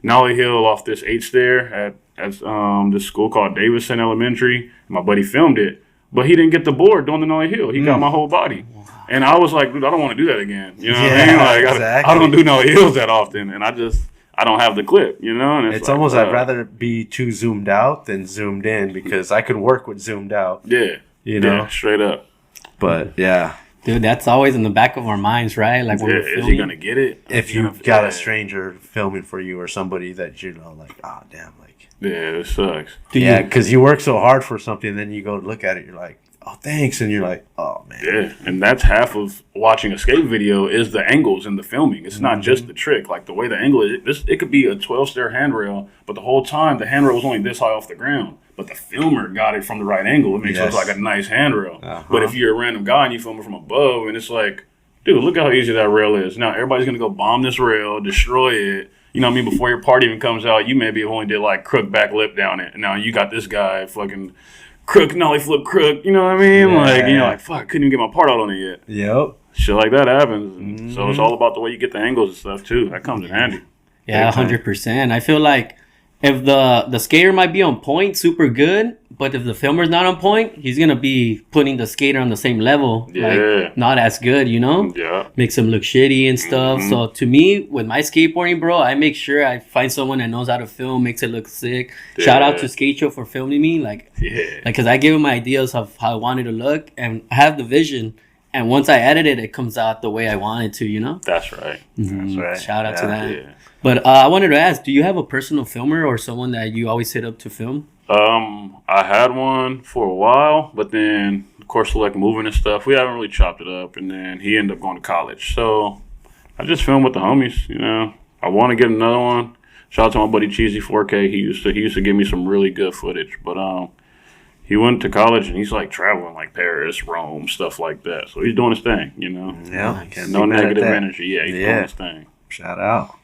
Nollie Hill off this 8 stair at this school called Davison Elementary. My buddy filmed it, but he didn't get the board doing the Nollie Hill. He got my whole body. And I was like, dude, I don't want to do that again. You know what I mean? Like, I don't do Nollie Hills that often, and I don't have the clip, you know? And it's like, almost, I'd rather be too zoomed out than zoomed in, because I could work with zoomed out. Yeah. You know? Yeah, straight up. But, yeah. Dude, that's always in the back of our minds, right? Like, when we're filming. Is he going to get it? If you've got a stranger filming for you, or somebody that you know, like, oh, damn, like. Yeah, it sucks. Because you work so hard for something, and then you go look at it, you're like, oh, thanks. And you're like, oh, man. Yeah, and that's half of watching a skate video is the angles in the filming. It's not just the trick. Like, the way the angle is, it could be a 12-stair handrail, but the whole time the handrail was only this high off the ground. But the filmer got it from the right angle. It makes it look like a nice handrail. But if you're a random guy and you film it from above, and it's like, dude, look how easy that rail is. Now, everybody's going to go bomb this rail, destroy it. You know what I mean? Before your part even comes out, you maybe have only did like crook back lip down it. And now you got this guy fucking crook, nollie flip crook. You know what I mean? Yeah. Like, you're like, fuck, I couldn't even get my part out on it yet. Yep. Shit like that happens. And so it's all about the way you get the angles and stuff too. That comes in handy. Yeah, 100%. I feel like if the skater might be on point, super good, but if the filmer's not on point, he's going to be putting the skater on the same level. Like, not as good, you know? Yeah. Makes him look shitty and stuff. So to me, with my skateboarding, bro, I make sure I find someone that knows how to film, makes it look sick. Yeah. Shout out to Skate for filming me. Like, because I gave him ideas of how I wanted to look, and I have the vision. And once I edit it, it comes out the way I want it to, you know? That's right. That's right. Shout out to that. Yeah. But I wanted to ask, do you have a personal filmer or someone that you always hit up to film? I had one for a while, but then, of course, like moving and stuff, we haven't really chopped it up. And then he ended up going to college. So I just film with the homies, you know. I want to get another one. Shout out to my buddy Cheesy 4K. He used to give me some really good footage. But he went to college, and he's like traveling like Paris, Rome, stuff like that. So he's doing his thing, you know. Yeah. No negative energy. Yeah, he's doing his thing. Shout out.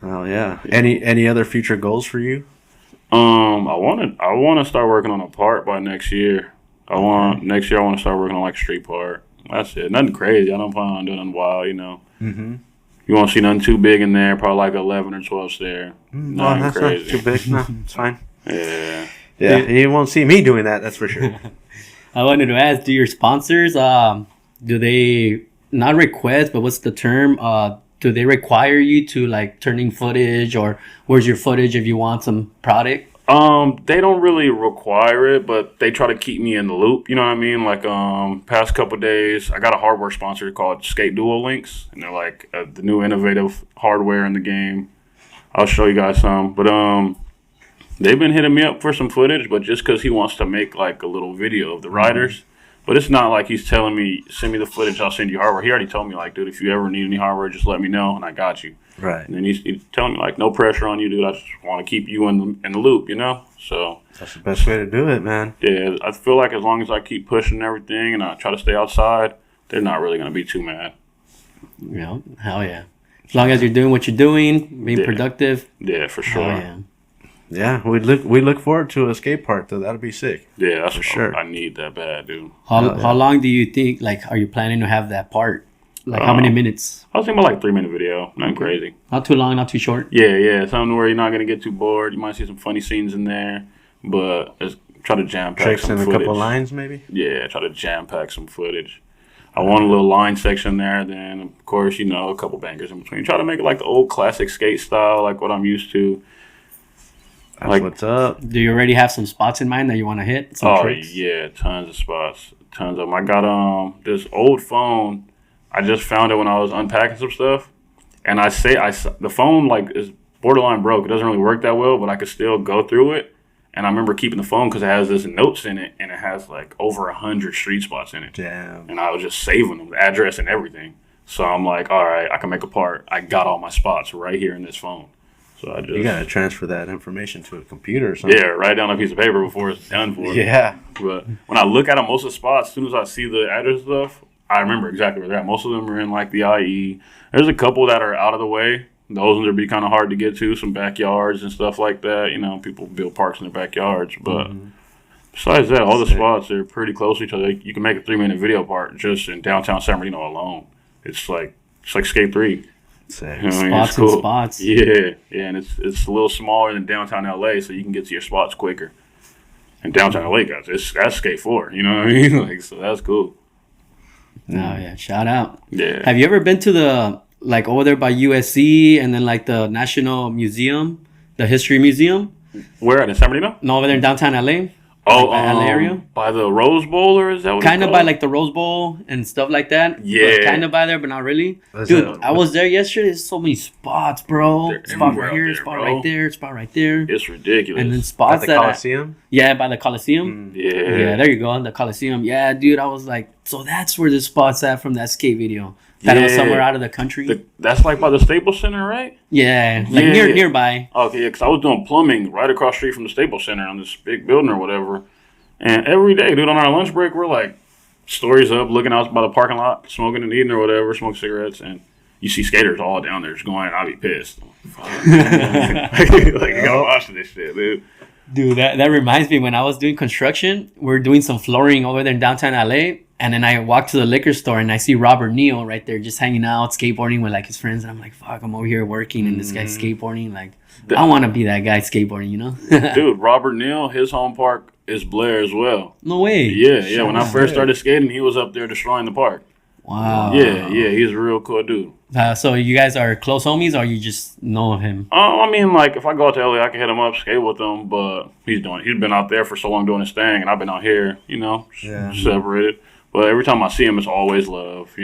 Oh yeah. Any other future goals for you? I want to start working on a part by next year. Next year I want to start working on like a street part. That's it. Nothing crazy. I don't plan on doing nothing wild, you know. Mm-hmm. You won't see nothing too big in there. Probably like 11 or 12 stair. No, that's not too big. No, it's fine. Yeah. Yeah, you won't see me doing that. That's for sure. I wanted to ask, do your sponsors, do they not request, but what's the term? Do they require you to like turning footage, or where's your footage if you want some product? They don't really require it, but they try to keep me in the loop. You know what I mean? Like, past couple days, I got a hardware sponsor called Skate Duo Links, and they're like the new innovative hardware in the game. I'll show you guys some, but they've been hitting me up for some footage, but just because he wants to make like a little video of the riders. But it's not like he's telling me, send me the footage, I'll send you hardware. He already told me, like, dude, if you ever need any hardware, just let me know, and I got you. Right. And then he's telling me, like, no pressure on you, dude. I just want to keep you in the loop, you know? So that's the best way to do it, man. yeah, I feel like as long as I keep pushing everything and I try to stay outside, they're not really going to be too mad. Yeah, hell yeah. As long as you're doing what you're doing, being productive. Yeah, for sure. Hell yeah. Yeah, we look forward to a skate park though. That'll be sick. Yeah, that's for sure. I need that bad, dude. How long do you think, like, are you planning to have that part? Like, how many minutes? I was thinking about like 3-minute video. Nothing crazy. Not too long, not too short. Yeah. Something where you're not going to get too bored. You might see some funny scenes in there, but try to jam pack Tricks some and a footage. couple lines, maybe. Yeah, try to jam pack some footage. I want a little line section there. Then, of course, a couple bangers in between. Try to make it like the old classic skate style, like what I'm used to. That's like, what's up. Do you already have some spots in mind that you want to hit? Some tricks? Yeah, tons of spots. Tons of them. I got this old phone. I just found it when I was unpacking some stuff. And the phone, like, is borderline broke. It doesn't really work that well, but I could still go through it. And I remember keeping the phone because it has this notes in it, and it has like over 100 street spots in it. Damn. And I was just saving them, the address and everything. So I'm like, all right, I can make a part. I got all my spots right here in this phone. So you gotta transfer that information to a computer or something. Yeah, write down a piece of paper before it's done for me. Yeah. But when I look at them, most of the spots, as soon as I see the address stuff, I remember exactly where they're at. Most of them are in like the IE. There's a couple that are out of the way. Those ones would be kind of hard to get to, some backyards and stuff like that. People build parks in their backyards. But besides that, all the spots are pretty close to each other. You can make a 3-minute video part just in downtown San Bernardino alone. It's like Skate 3. Sick. Spots and spots. Yeah, and it's a little smaller than downtown LA, so you can get to your spots quicker. And downtown LA, guys, that's Skate 4. You know what I mean? Like, so that's cool. Oh yeah, shout out. Yeah. Have you ever been to the, like, over there by USC and then like the National Museum, the History Museum? Where at, in San Bernardino? No, over there in downtown LA. Oh, by LA area? By the Rose Bowl, or is that what Kind it's of by called? like the Rose Bowl and stuff like that. Yeah. Kind of by there, but not really. That's Dude, it. I was there yesterday. There's so many spots, bro. They're Spot everywhere right out here, there, spot bro. right there, spot right there. It's ridiculous. And then At spots the that Coliseum? yeah, by the Coliseum. Yeah. Yeah, there you go, the Coliseum. Yeah, dude, I was like, so that's where the spot's at from that skate video. That it was Yeah. somewhere out of the country. That's like by the Staples Center, right? Yeah, like Yeah. nearby. Okay, yeah, because I was doing plumbing right across the street from the Staples Center on this big building or whatever. And every day, dude, on our lunch break, we're like, stories up, looking out by the parking lot, smoking and eating or whatever, smoking cigarettes, and you see skaters all down there just going, I'll be pissed. Like, you gotta watch this shit, dude. Dude, that reminds me, when I was doing construction, we're doing some flooring over there in downtown LA. And then I walk to the liquor store and I see Robert Neal right there just hanging out, skateboarding with like his friends. And I'm like, fuck, I'm over here working and this guy's skateboarding. Like, I want to be that guy skateboarding, you know? Dude, Robert Neal, his home park is Blair as well. No way. Yeah. When I first started skating, he was up there destroying the park. Wow. Yeah, he's a real cool dude. So you guys are close homies, or you just know him? I mean, like, if I go out to LA, I can hit him up, skate with him, but he's been out there for so long doing his thing, and I've been out here, separated. But every time I see him, it's always love,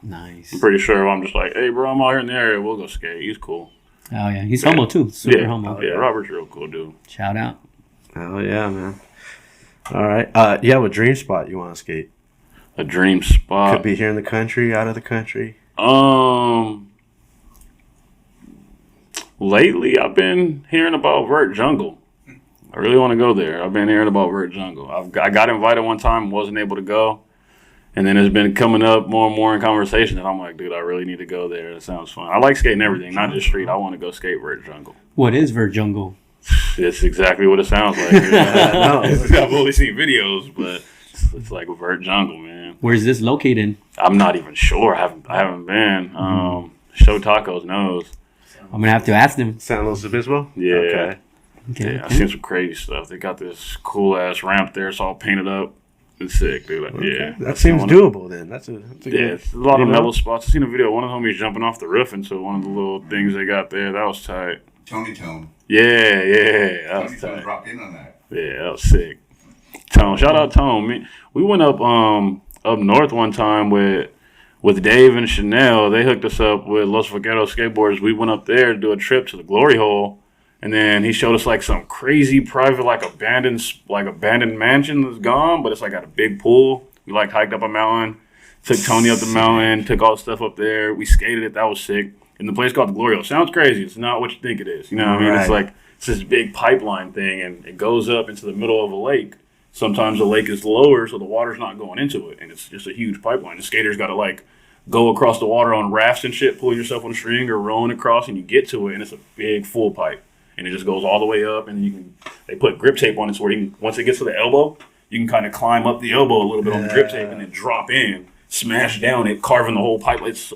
Nice. I'm pretty sure if I'm just like, hey, bro, I'm out here in the area, we'll go skate. He's cool. Oh, yeah. He's humble, too. Super humble. Yeah, Robert's a real cool dude. Shout out. Oh, yeah, man. All right. You have a dream spot you want to skate? A dream spot. Could be here in the country, out of the country. Lately, I've been hearing about Vert Jungle. I really want to go there. I've been hearing about Vert Jungle. I got invited one time, wasn't able to go. And then it's been coming up more and more in conversation. And I'm like, dude, I really need to go there. It sounds fun. I like skating everything, not just street. I want to go skate Vert Jungle. What is Vert Jungle? It's exactly what it sounds like. No. I've only seen videos, but it's like Vert Jungle, man. Where's this located? I'm not even sure. I haven't been. Show Tacos knows. I'm gonna have to ask them. San Luis Obispo? Yeah. Okay. Yeah, I've seen some crazy stuff. They got this cool ass ramp there. It's all painted up. It's sick, dude. Like, yeah. That seems doable then. That's a Yeah, good, it's a lot of mellow spots. I seen a video of one of the homies jumping off the roof into one of the little things they got there. That was tight. Tony Tone. Yeah, that was Tony Tone tight. dropped in on that. Yeah, that was sick. Tone, shout out Tone. We went up north one time with Dave and Chanel. They hooked us up with Los Folklawdy skateboarders. We went up there to do a trip to the Glory Hole, and then he showed us like some crazy private abandoned mansion that's gone, but it's like got a big pool. We like hiked up a mountain, took Tony up the mountain, took all the stuff up there. We skated it. That was sick. And the place called the Glory Hole. Sounds crazy. It's not what you think it is. You know what I mean? It's like it's this big pipeline thing, and it goes up into the middle of a lake. Sometimes the lake is lower, so the water's not going into it, and it's just a huge pipeline. The skaters got to like go across the water on rafts and shit, pull yourself on a string or rowing across, and you get to it, and it's a big full pipe, and it just goes all the way up, and they put grip tape on it so where you can, once it gets to the elbow, you can kind of climb up the elbow a little bit on the grip tape and then drop in, smash down it, carving the whole pipe. It's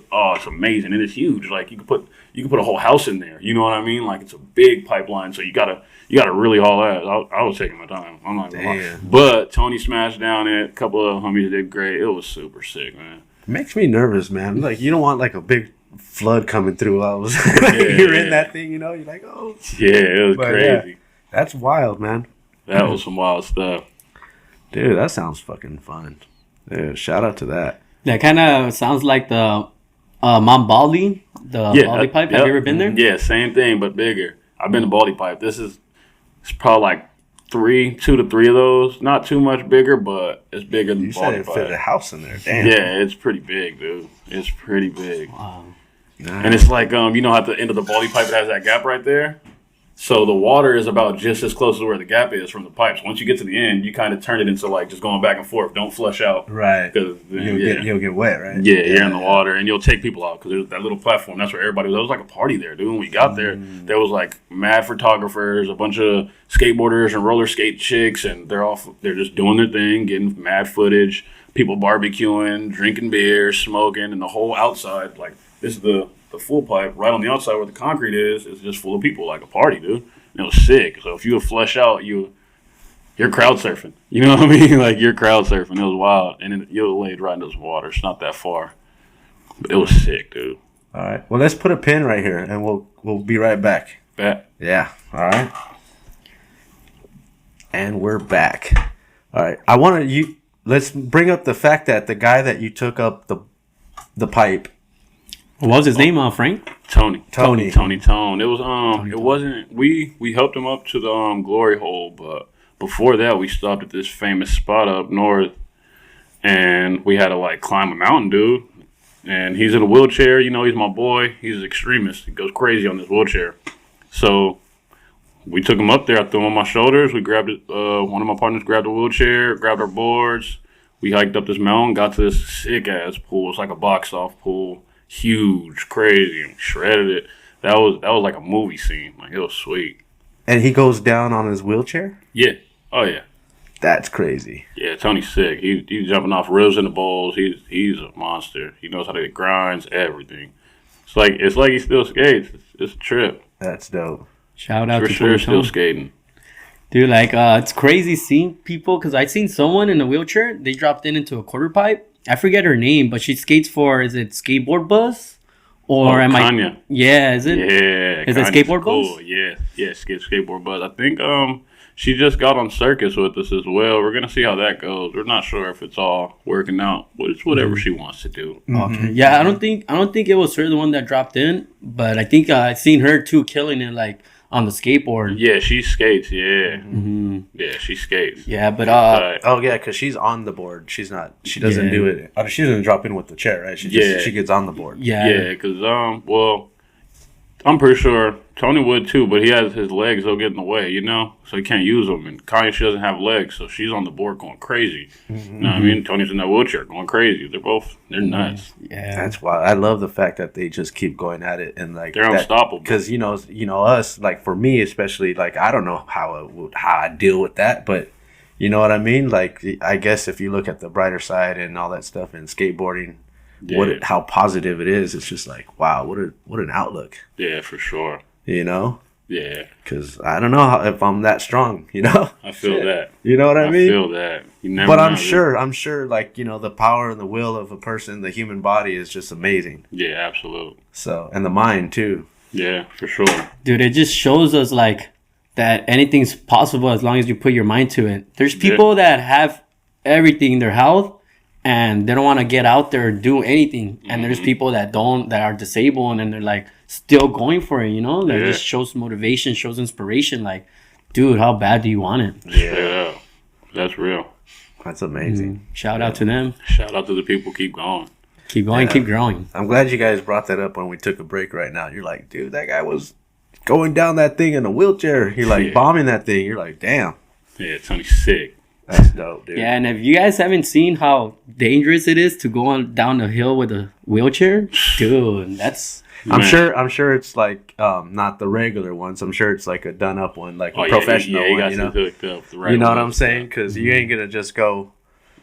amazing, and it's huge. Like you could put a whole house in there. You know what I mean? Like it's a big pipeline, so you gotta really haul ass. I was taking my time. I'm not gonna lie. But Tony smashed down it. A couple of homies did great. It was super sick, man. It makes me nervous, man. Like you don't want like a big flood coming through. You're in that thing, you know. You're like, oh. Yeah, it was crazy. Yeah, that's wild, man. That was some wild stuff. Dude, that sounds fucking fun. Dude, shout out to that. That kind of sounds like the Mount Baldy, Baldy pipe. Have you ever been there? Yeah, same thing, but bigger. I've been to Baldy pipe. It's probably like 2 to 3 of those. Not too much bigger, but it's bigger than you Baldy said it pipe. fit a house in there. Damn. Yeah, it's pretty big, dude. It's pretty big. Wow. Nice. And it's like you know, at the end of the Baldy pipe, it has that gap right there. So the water is about just as close to where the gap is from the pipes. Once you get to the end, you kind of turn it into like just going back and forth. Don't flush out. Right. Because you'll get wet, right? Yeah, you're in the water, and you'll take people out because there's that little platform. That's where everybody was. There was like a party there, dude. When we got there, there was like mad photographers, a bunch of skateboarders and roller skate chicks, and they're just doing their thing, getting mad footage. People barbecuing, drinking beer, smoking, and the whole outside. Like this is the full pipe right on the outside where the concrete is just full of people, like a party, dude. And it was sick. So if you would flush out, you're crowd surfing. You know what I mean? Like you're crowd surfing. It was wild, and then you'll laid right into some water. It's not that far, but it was sick, dude. All right. Well, let's put a pin right here, and we'll be right back. Bet. Yeah. All right. And we're back. All right. Let's bring up the fact that the guy that you took up the pipe. What was his name? Frank? Tony. It was Tony. It wasn't we helped him up to the Glory Hole, but before that we stopped at this famous spot up north, and we had to like climb a mountain, dude. And he's in a wheelchair, you know, he's my boy. He's an extremist. He goes crazy on this wheelchair. So we took him up there. I threw him on my shoulders. We grabbed it. One of my partners grabbed a wheelchair, grabbed our boards. We hiked up this mountain, got to this sick ass pool. It's like a box off pool. Huge, crazy, shredded it. That was like a movie scene. Like it was sweet. And he goes down on his wheelchair? Yeah. Oh yeah. That's crazy. Yeah, Tony's sick. He's jumping off ribs in the bowls. He's a monster. He knows how to grinds everything. It's like he still skates. It's a trip. That's dope. Shout out for to sure. Tony Still skating. Dude, like it's crazy seeing people because I seen someone in a wheelchair. They dropped into a quarter pipe. I forget her name, but she skates for, is it Skateboard Buzz? Or am Kanya. Yeah, is it? Yeah. Is it Skateboard cool. Buzz? Yeah, Skateboard Buzz. I think she just got on Circus with us as well. We're going to see how that goes. We're not sure if it's all working out, but it's whatever she wants to do. Okay. Yeah, I don't think it was her, the one that dropped in, but I think I seen her too killing it like on the skateboard. Yeah, she skates. Yeah. Mm-hmm. Yeah, she skates. Yeah, but oh yeah, because she's on the board. She doesn't do it. I mean, she doesn't drop in with the chair, right? She gets on the board. Yeah, because well, I'm pretty sure Tony would too, but he has his legs. They'll get in the way, you know, so he can't use them. And Kanye, she doesn't have legs, so she's on the board going crazy. You know what I mean? Tony's in that wheelchair going crazy. They're nuts. Yeah, that's why I love the fact that they just keep going at it and like they're unstoppable. Because you know us, like for me especially, like I don't know how I deal with that, but You know what I mean? Like, I guess if you look at the brighter side and all that stuff in skateboarding, how positive it is, it's just like, wow, what an outlook. Yeah, for sure. You know? Yeah. Because I don't know if I'm that strong, you know? I feel that. You know what I mean? I feel that. You never but know. I'm sure, like, you know, the power and the will of a person, the human body is just amazing. Yeah, absolutely. So, and the mind, too. Yeah, for sure. Dude, it just shows us, like, that anything's possible as long as you put your mind to it. There's people that have everything, their health, and they don't want to get out there or do anything. And there's people that are disabled, and they're like still going for it, you know? That just shows motivation, shows inspiration. Like, dude, how bad do you want it? Yeah, that's real. That's amazing. Shout out to them. Shout out to the people. Keep going. Keep going, keep growing. I'm glad you guys brought that up when we took a break right now. You're like, dude, that guy was going down that thing in a wheelchair. He like bombing that thing. You're like, damn. Yeah, Tony's sick. That's dope, dude. Yeah, and if you guys haven't seen how dangerous it is to go on down a hill with a wheelchair, dude, that's... I'm sure it's like not the regular ones. I'm sure it's like a done up one, like a professional one. You know, hooked up the right you know what I'm saying? Because you ain't gonna just go.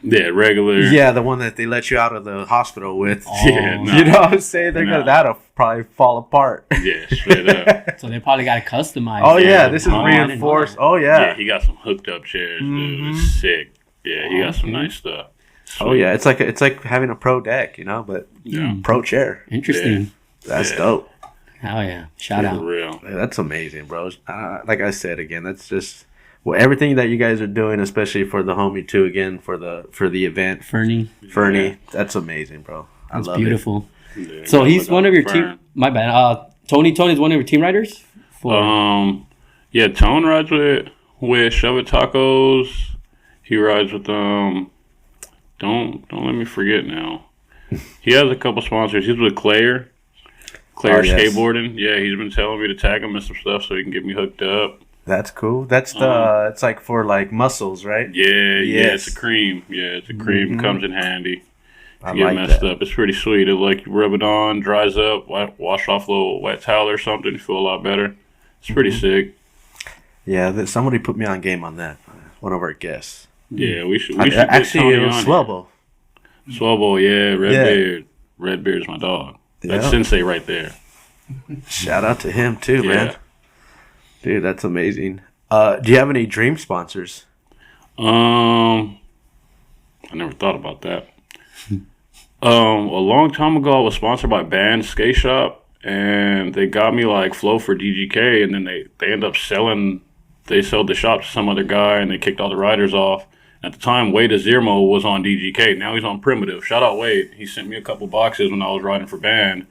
Yeah, regular. Yeah, the one that they let you out of the hospital with. Yeah, you know what I'm saying? That'll probably fall apart. Yeah, straight up. So they probably got to customize. Oh yeah, this is reinforced. Oh yeah. Yeah, he got some hooked up chairs, dude. It's sick. Yeah, he got some nice stuff. Sweet. Oh yeah, it's like having a pro deck, you know, but pro chair. Interesting. Yeah. That's dope. Hell yeah! Shout out. For real. Yeah, that's amazing, bro. Like I said again, that's just everything that you guys are doing, especially for the homie too. Again, for the event, Fernie. That's amazing, bro. That's beautiful. Yeah, so he's one of your team. My bad. Tony's one of your team riders. Yeah, Tone rides with Shove It Tacos. He rides with Don't let me forget now. He has a couple sponsors. He's with Claire Skateboarding. Yeah, he's been telling me to tag him and some stuff so he can get me hooked up. That's cool. That's it's like for like muscles, right? Yeah, it's a cream. Yeah, it's a cream. Comes in handy. I Get like messed that. up. It's pretty sweet. It like you rub it on, dries up, wash off a little wet towel or something. You feel a lot better. It's pretty sick. Yeah, somebody put me on game on that. One of our guests. Yeah, we should actually, it was on Swelbo. Swelbo, yeah, Redbeard. Redbeard's my dog. That's Sensei right there. Shout out to him too, man. Dude, that's amazing. Do you have any dream sponsors? I never thought about that. A long time ago, I was sponsored by Band Skate Shop, and they got me like flow for DGK, and then they end up selling. They sold the shop to some other guy, and they kicked all the riders off. At the time, Wade Azirmo was on DGK. Now he's on Primitive. Shout out Wade. He sent me a couple boxes when I was riding for Band.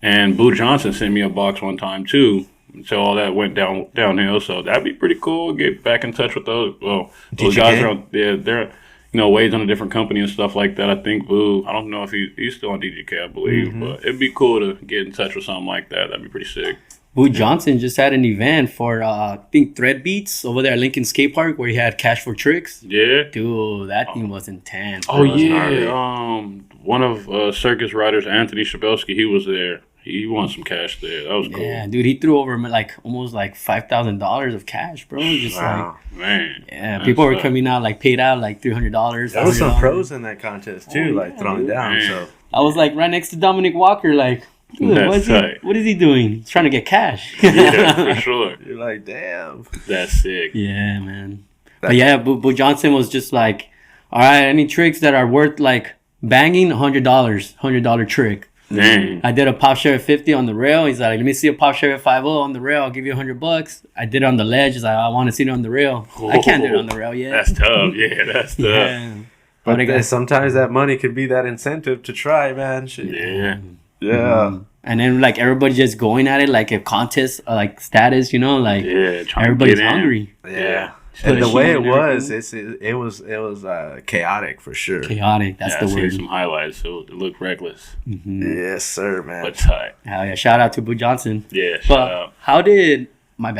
And Boo Johnson sent me a box one time, too, until all that went downhill. So that'd be pretty cool. Get back in touch with those. Well, those guys are on, they're, Wade's on a different company and stuff like that. I think Boo, I don't know if he's still on DGK, I believe. But it'd be cool to get in touch with something like that. That'd be pretty sick. Boo Johnson just had an event for, I think, Thread Beats over there at Lincoln Skate Park where he had Cash for Tricks. Yeah. Dude, that thing was intense. Oh, yeah. One of Circus Riders, Anthony Shabelsky, he was there. He won some cash there. That was cool. Yeah, dude, he threw over like almost like $5,000 of cash, bro. Just man. Yeah, people were coming out like paid out like $300. There was some pros in that contest too, throwing down. Man. So I was like right next to Dominic Walker, like, dude, what is he doing? He's trying to get cash. Yeah, for sure. You're like, damn. That's sick. Yeah, man. But yeah, Boo Johnson was just like, all right, any tricks that are worth like banging, $100 trick. Dang. I did a pop share at 50 on the rail. He's like, let me see a pop share at 50 on the rail. I'll give you $100. I did it on the ledge. He's like, I want to see it on the rail. I can't do it on the rail yet. That's tough. Yeah, that's tough. Yeah. But sometimes that money could be that incentive to try, man. Yeah. Yeah. And then like everybody just going at it like a contest, like status, like everybody's hungry. Yeah. And the way it was, it was chaotic for sure. Chaotic, that's the word. I see some highlights, so it looked reckless. Mm-hmm. Yes, sir, man. But tight. Hell yeah! Shout out to Boo Johnson. Yeah, shout out. How did Wade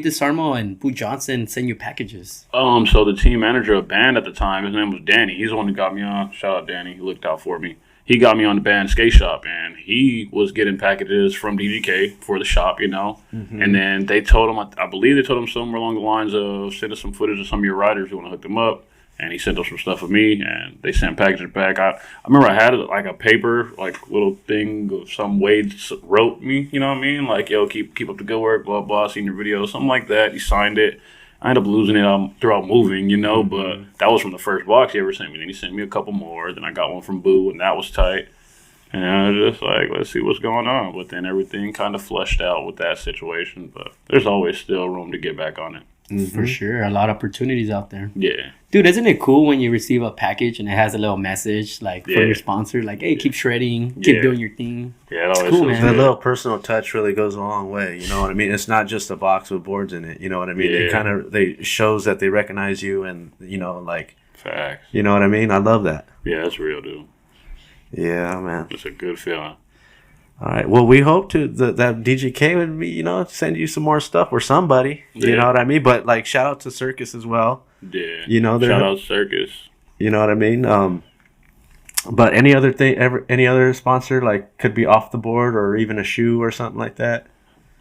DeSarmo and Boo Johnson send you packages? So the team manager of Band at the time, his name was Danny. He's the one who got me on. Shout out Danny. He looked out for me. he got me on the band Skate Shop, and he was getting packages from DGK for the shop, you know. Mm-hmm. And then they told him, I believe they told him somewhere along the lines of send us some footage of some of your riders. You want to hook them up. And he sent us some stuff of me, and they sent packages back. I remember I had like a paper, like little thing of some Wade wrote me, you know what I mean? Like, yo, keep up the good work, blah, blah, seen your video, something like that. He signed it. I ended up losing it throughout moving, you know, but that was from the first box he ever sent me. Then he sent me a couple more. Then I got one from Boo, and that was tight. And I was just like, let's see what's going on. But then everything kind of flushed out with that situation. But there's always still room to get back on it. Mm-hmm. For sure. A lot of opportunities out there. Yeah. Dude, isn't it cool when you receive a package and it has a little message like from your sponsor, like, hey, keep shredding, keep doing your thing. Yeah, it's cool, man. That little personal touch really goes a long way. You know what I mean? It's not just a box with boards in it. You know what I mean? Yeah. They shows that they recognize you, and you know, like, facts. You know what I mean? I love that. Yeah, that's real, dude. Yeah, man. It's a good feeling. All right. Well, we hope to that DGK would be, you know, send you some more stuff or somebody. You know what I mean? But like, shout out to Circus as well. Yeah. You know, shout out Circus. You know what I mean? But any other sponsor, like, could be off the board or even a shoe or something like that.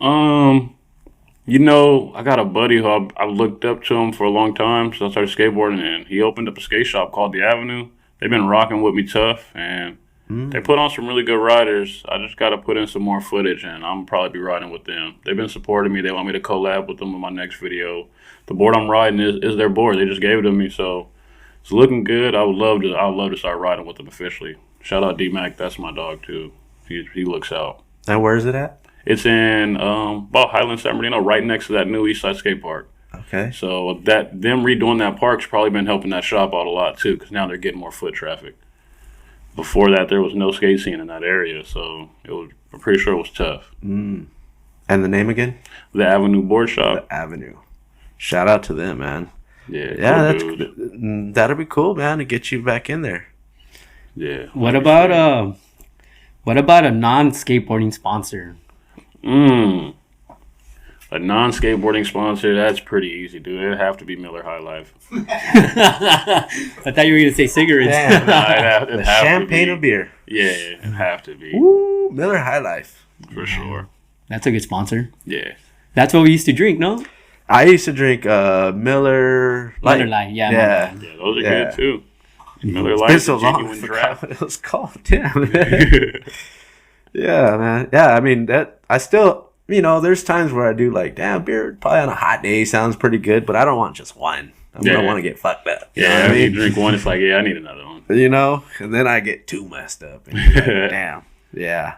You know, I got a buddy who I looked up to him for a long time since I started skateboarding, and he opened up a skate shop called The Avenue. They've been rocking with me tough, and they put on some really good riders. I just got to put in some more footage, and I'm probably be riding with them. They've been supporting me. They want me to collab with them in my next video. The board I'm riding is their board. They just gave it to me, so it's looking good. I would love to start riding with them officially. Shout out D-Mac. That's my dog, too. He looks out. And where is it at? It's in about Highland, San Bernardino, right next to that new East Side skate park. Okay. So them redoing that park's probably been helping that shop out a lot, too, because now they're getting more foot traffic. Before that, there was no skate scene in that area, so I'm pretty sure it was tough. And the name again? The Avenue Board Shop. The Avenue. Shout out to them, man. Yeah, that'll be cool, man, to get you back in there. Yeah. What about a non-skateboarding sponsor? A non-skateboarding sponsor, that's pretty easy, dude. It'd have to be Miller High Life. I thought you were going to say cigarettes. It'd have champagne or beer? Yeah, it'd have to be. Ooh, Miller High Life. For sure. That's a good sponsor. Yeah. That's what we used to drink, no? I used to drink Miller Light. Miller Light, yeah. Yeah, those are good, too. Miller Light It's been so long. Genuine draft. What it was called. Damn. Yeah, man. Yeah, I mean, that I still... You know, there's times where I do like, damn, beer probably on a hot day sounds pretty good, but I don't want just one. I don't want to get fucked up. You know what I mean? You drink one, it's like, I need another one. You know, and then I get too messed up. And you're like, damn, yeah.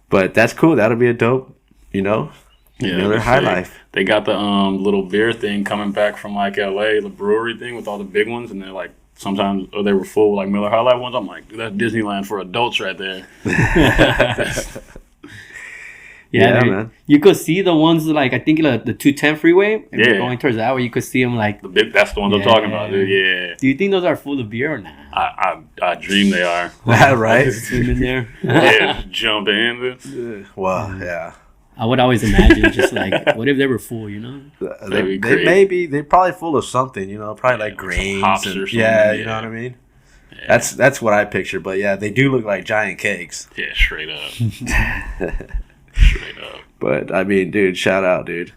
But that's cool. That'll be a dope, you know, Miller High Life. They got the little beer thing coming back from like LA, the brewery thing with all the big ones, and they're like, sometimes they were full like Miller High Life ones. I'm like, dude, that's Disneyland for adults right there. Yeah, man. You could see the ones like I think the 210 freeway, and going towards that way, you could see them like the big. That's the ones I'm talking about, dude. Yeah. Do you think those are full of beer or not? I dream they are. Right? Swim in there. Yeah, just jump in. Well, yeah. I would always imagine just like, what if they were full? You know, they're probably full of something. You know, probably like grains hops and or something. Yeah, you know what I mean. Yeah. That's what I picture. But yeah, they do look like giant cakes. Yeah, straight up. Straight up. But I mean, dude, shout out, dude.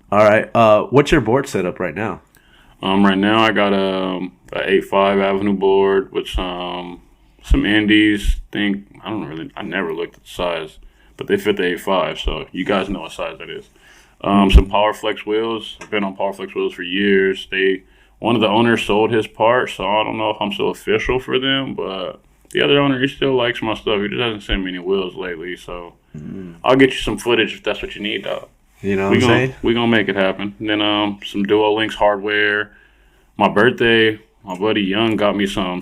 All right, what's your board setup right now? Right now I got a 8.5 Avenue board with some indies. I never looked at the size, but they fit the 8.5, so you guys know what size that is. Some PowerFlex wheels. I've been on PowerFlex wheels for years. One of the owners sold his part, so I don't know if I'm still official for them, but the other owner, he still likes my stuff. He just hasn't sent me any wheels lately, so I'll get you some footage if that's what you need, dog. You know what I'm saying? We're going to make it happen. And then some Duo Links hardware. My birthday, my buddy Young got me some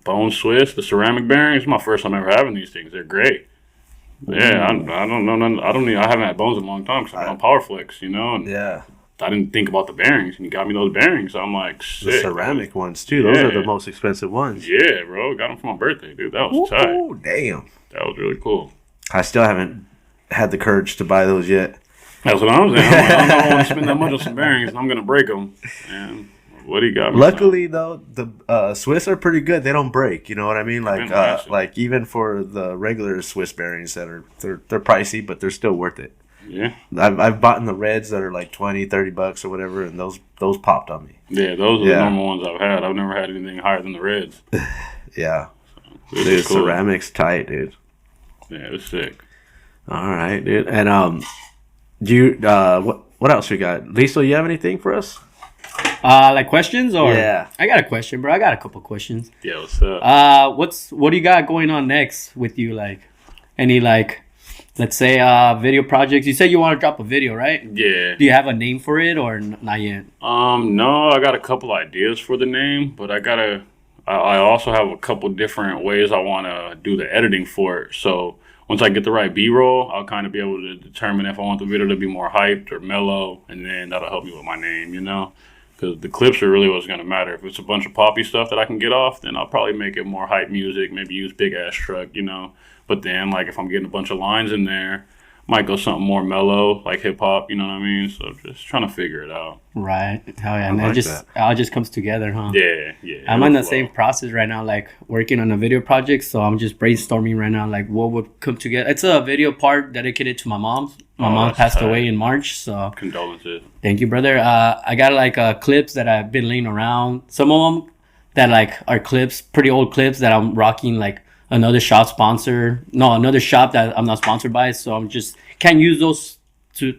Bone Swiss, the ceramic bearings. It's my first time ever having these things. They're great. Yeah, I don't know. I haven't had bones in a long time because I'm on PowerFlex, you know? And yeah. I didn't think about the bearings, and he got me those bearings. So I'm like, sick. The ceramic ones, too. Those are the most expensive ones. Yeah, bro. Got them for my birthday, dude. That was tight. Oh, damn. That was really cool. I still haven't had the courage to buy those yet. That's what I'm saying. I don't want to spend that much on some bearings, and I'm going to break them. And What do you got? Luckily, though, the Swiss are pretty good. They don't break. You know what I mean? Like even for the regular Swiss bearings that are they're pricey, but they're still worth it. Yeah. I've bought in the reds that are like $20-$30 or whatever, and those popped on me. Yeah, those are the normal ones I've had. I've never had anything higher than the reds. Yeah. So, dude, cool. ceramic's tight, dude. Yeah, it's sick. All right, dude. And do you what else we got? Lisa, you have anything for us? Like questions or? Yeah. I got a question, bro. I got a couple questions. Yeah, what's up? What do you got going on next with you? Like, any like, let's say video projects. You said you want to drop a video, right? Yeah. Do you have a name for it or not yet? No, I got a couple ideas for the name, but I also have a couple different ways I want to do the editing for it. So once I get the right B-roll, I'll kind of be able to determine if I want the video to be more hyped or mellow, and then that'll help me with my name, you know? Because the clips are really what's going to matter. If it's a bunch of poppy stuff that I can get off, then I'll probably make it more hype music, maybe use Big Ass Truck, you know? But then, like, if I'm getting a bunch of lines in there, might go something more mellow, like hip-hop, you know what I mean? So just trying to figure it out. Right. Hell yeah. And like it all just comes together, huh? Yeah. I'm in the same process right now, like working on a video project. So I'm just brainstorming right now, like what would come together. It's a video part dedicated to my mom. My mom passed away in March. So condolences. Thank you, brother. I got like clips that I've been laying around. Some of them that like are clips, pretty old clips that I'm rocking, like another shop that I'm not sponsored by. So I'm just can't use those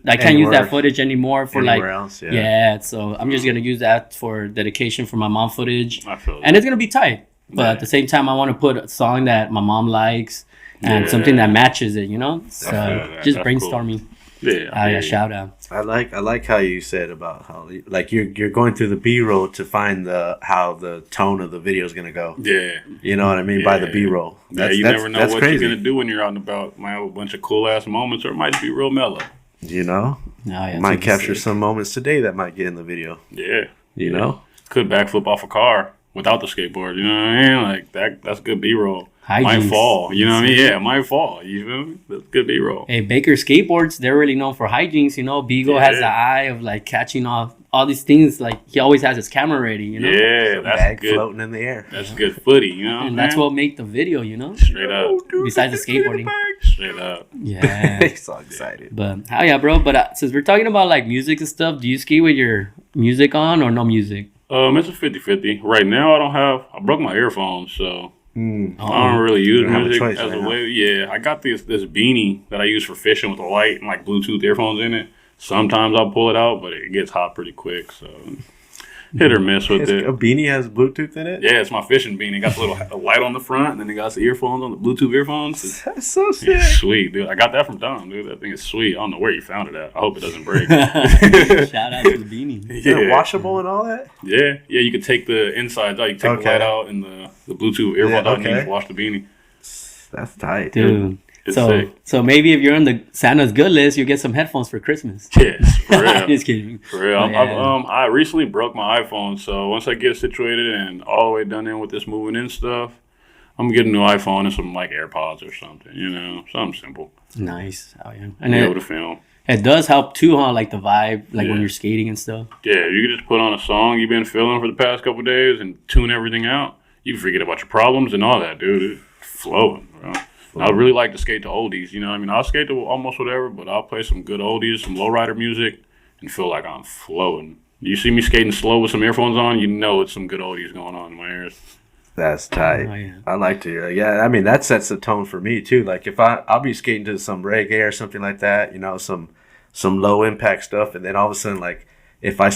I can't use that footage anymore for anywhere like else, so I'm just gonna use that for dedication for my mom footage, I feel and it's gonna be tight. But at the same time, I want to put a song that my mom likes and something that matches it, you know. So just That's brainstorming. Cool. Yeah, shout out. I like how you said about how like you're going through the B-roll to find how the tone of the video is gonna go. Yeah, you know what I mean by the B-roll. You never know what crazy. you're gonna do when you're out and about. Might have a bunch of cool ass moments, or it might be real mellow. You know, might capture some moments today that might get in the video. Yeah, you know, could backflip off a car without the skateboard. You know what I mean? Like that's good B-roll. Might fall. You know what I mean? Yeah, might fall. You feel me? That's good B-roll. Hey, Baker Skateboards, they're really known for hijinks. You know, Beagle has the eye of like catching all these things. Like he always has his camera ready. You know. Yeah, that's bag good. Floating in the air. That's good footy. You know. And that's what made the video. You know. Straight up. Besides the skateboarding. Straight up. Yeah. He's so excited. But hell yeah, bro. But since we're talking about like music and stuff, do you skate with your music on or no music? It's a 50-50. Right now, I broke my earphones, so I don't really use music as a way. Yeah, I got this beanie that I use for fishing with a light and like Bluetooth earphones in it. Sometimes I'll pull it out, but it gets hot pretty quick, so hit or miss with it. A beanie has Bluetooth in it? Yeah, it's my fishing beanie. It got a light on the front, and then it got the earphones on the Bluetooth earphones. That's so sick. Yeah, sweet, dude. I got that from Dom, dude. That thing is sweet. I don't know where you found it at. I hope it doesn't break. Shout out to the beanie. Yeah, washable and all that? Yeah. You could take the insides out. You can take the light out and the Bluetooth earphones out, and you just wash the beanie. That's tight, dude. It's sick. So maybe if you're on the Santa's good list, you'll get some headphones for Christmas. Yes, for real. Just kidding. For real. I recently broke my iPhone, so once I get situated and all the way done in with this moving in stuff, I'm getting a new iPhone and some like AirPods or something, you know, something simple. Nice. Oh yeah. And be able to film. It does help too, huh? Like the vibe, like when you're skating and stuff. Yeah, you can just put on a song you've been feeling for the past couple of days and tune everything out. You can forget about your problems and all that, dude. It's flowing, bro. I really like to skate to oldies, you know what I mean? I'll skate to almost whatever, but I'll play some good oldies, some lowrider music, and feel like I'm flowing. You see me skating slow with some earphones on, you know it's some good oldies going on in my ears. That's tight. I like to hear. Yeah, I mean that sets the tone for me too. Like if I'll be skating to some reggae or something like that, you know, some low impact stuff, and then all of a sudden, like if I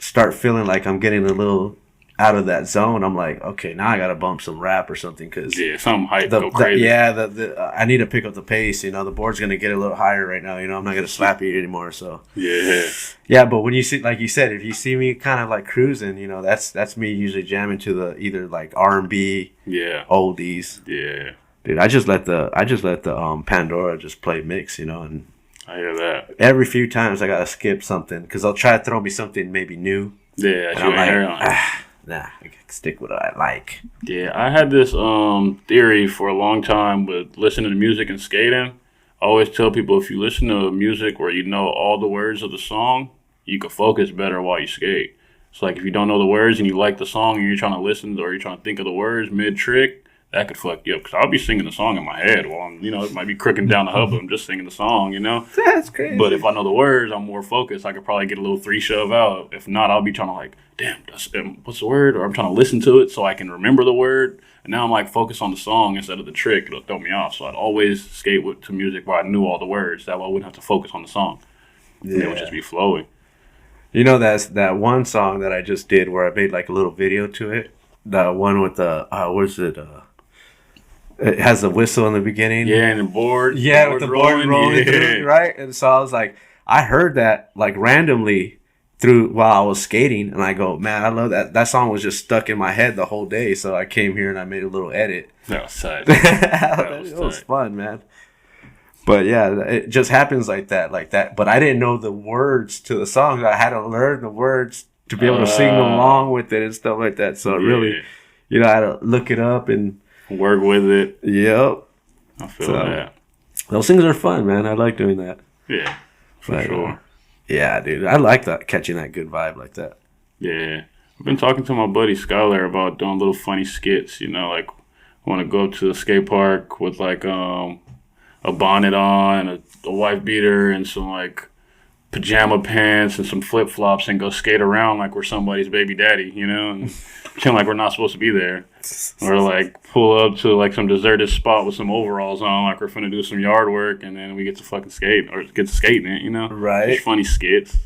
start feeling like I'm getting a little out of that zone, I'm like, okay, now I gotta bump some rap or something because some hype go crazy. I need to pick up the pace. You know, the board's gonna get a little higher right now. You know, I'm not gonna slap you anymore. So yeah. But when you see, like you said, if you see me kind of like cruising, you know, that's me usually jamming to the either like R&B, oldies. Yeah, dude, I just let the Pandora just play mix. You know, and I hear that every few times I gotta skip something because they'll try to throw me something maybe new. Yeah, and I'm like, nah, I can stick with what I like. Yeah, I had this theory for a long time with listening to music and skating. I always tell people if you listen to music where you know all the words of the song, you can focus better while you skate. So like if you don't know the words and you like the song and you're trying to listen or you're trying to think of the words mid trick, that could fuck you up. Because I'll be singing the song in my head while I'm, it might be crooking down the hub, but I'm just singing the song, That's crazy. But if I know the words, I'm more focused. I could probably get a little 3-shove out. If not, I'll be trying to like, damn, what's the word? Or I'm trying to listen to it so I can remember the word. And now I'm like focused on the song instead of the trick. It'll throw me off. So I'd always skate to music where I knew all the words. That way I wouldn't have to focus on the song. Yeah. And it would just be flowing. That's that one song that I just did where I made like a little video to it. The one with the, it has a whistle in the beginning. Yeah, and the board. Yeah, with the board rolling through, right? And so I was like, I heard that like randomly while I was skating, and I go, man, I love that. That song was just stuck in my head the whole day. So I came here and I made a little edit. That was tight. It was fun, man. But yeah, it just happens like that. But I didn't know the words to the song. I had to learn the words to be able to sing along with it and stuff like that. So really, I had to look it up and work with it. Yep. I feel that. Those things are fun, man. I like doing that. Yeah, for sure. Yeah, dude. I like that, catching that good vibe like that. Yeah. I've been talking to my buddy Skylar about doing little funny skits, like I want to go to the skate park with like a bonnet on, a wife beater, and some like pajama pants and some flip flops and go skate around like we're somebody's baby daddy, and pretend like we're not supposed to be there. Or like pull up to like some deserted spot with some overalls on, like we're finna do some yard work, and then we get to fucking skate or get to skating it, Right. Just funny skits.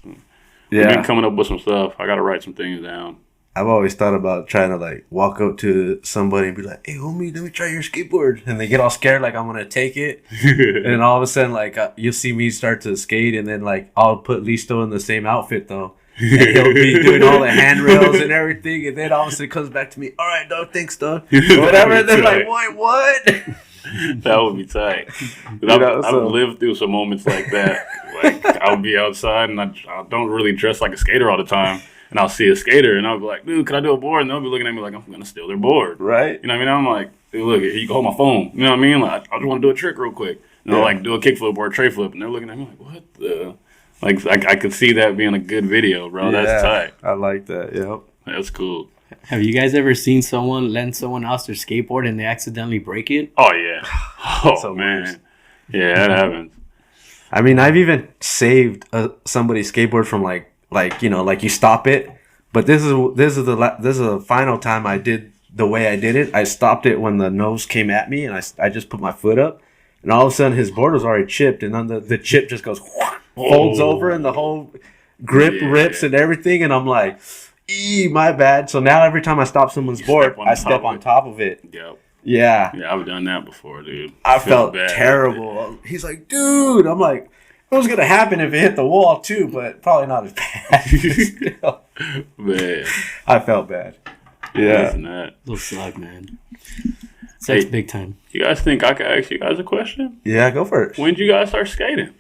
Yeah. I've been coming up with some stuff. I gotta write some things down. I've always thought about trying to like walk up to somebody and be like, "Hey, homie, let me try your skateboard," and they get all scared like I'm gonna take it, and then all of a sudden like you'll see me start to skate, and then like I'll put Listo in the same outfit though, and he'll be doing all the handrails and everything, and then all of a sudden it comes back to me, "All right, dog, thanks, dog," whatever. And they're like, what? That would be tight. I've lived through some moments like that. Like I'll be outside and I don't really dress like a skater all the time. And I'll see a skater, and I'll be like, "Dude, can I do a board?" And they'll be looking at me like I'm gonna steal their board, right? You know what I mean? I'm like, "Dude, look, you can hold my phone." You know what I mean? Like, I just want to do a trick real quick, and I'll like do a kickflip or a tray flip, and they're looking at me like, "What the?" Like, I could see that being a good video, bro. Yeah, that's tight. I like that. Yep, that's cool. Have you guys ever seen someone lend someone else their skateboard and they accidentally break it? Oh yeah. Oh man. Worse. Yeah, that happens. I mean, I've even saved somebody's skateboard from like you stop it. But this is the final time I did the way I did it. I stopped it when the nose came at me, and I just put my foot up, and all of a sudden his board was already chipped, and then the chip just goes folds over, and the whole grip rips and everything, and I'm like, my bad. So now every time I stop someone's board, I step on top of it. Yep. Yeah. Yeah, I've done that before, dude. I felt terrible. He's like, dude. I'm like, it was gonna happen if it hit the wall too, but probably not as bad. Man, I felt bad. Yeah, little slug, man. Sucks big time. You guys think I could ask you guys a question? Yeah, go first. When did you guys start skating?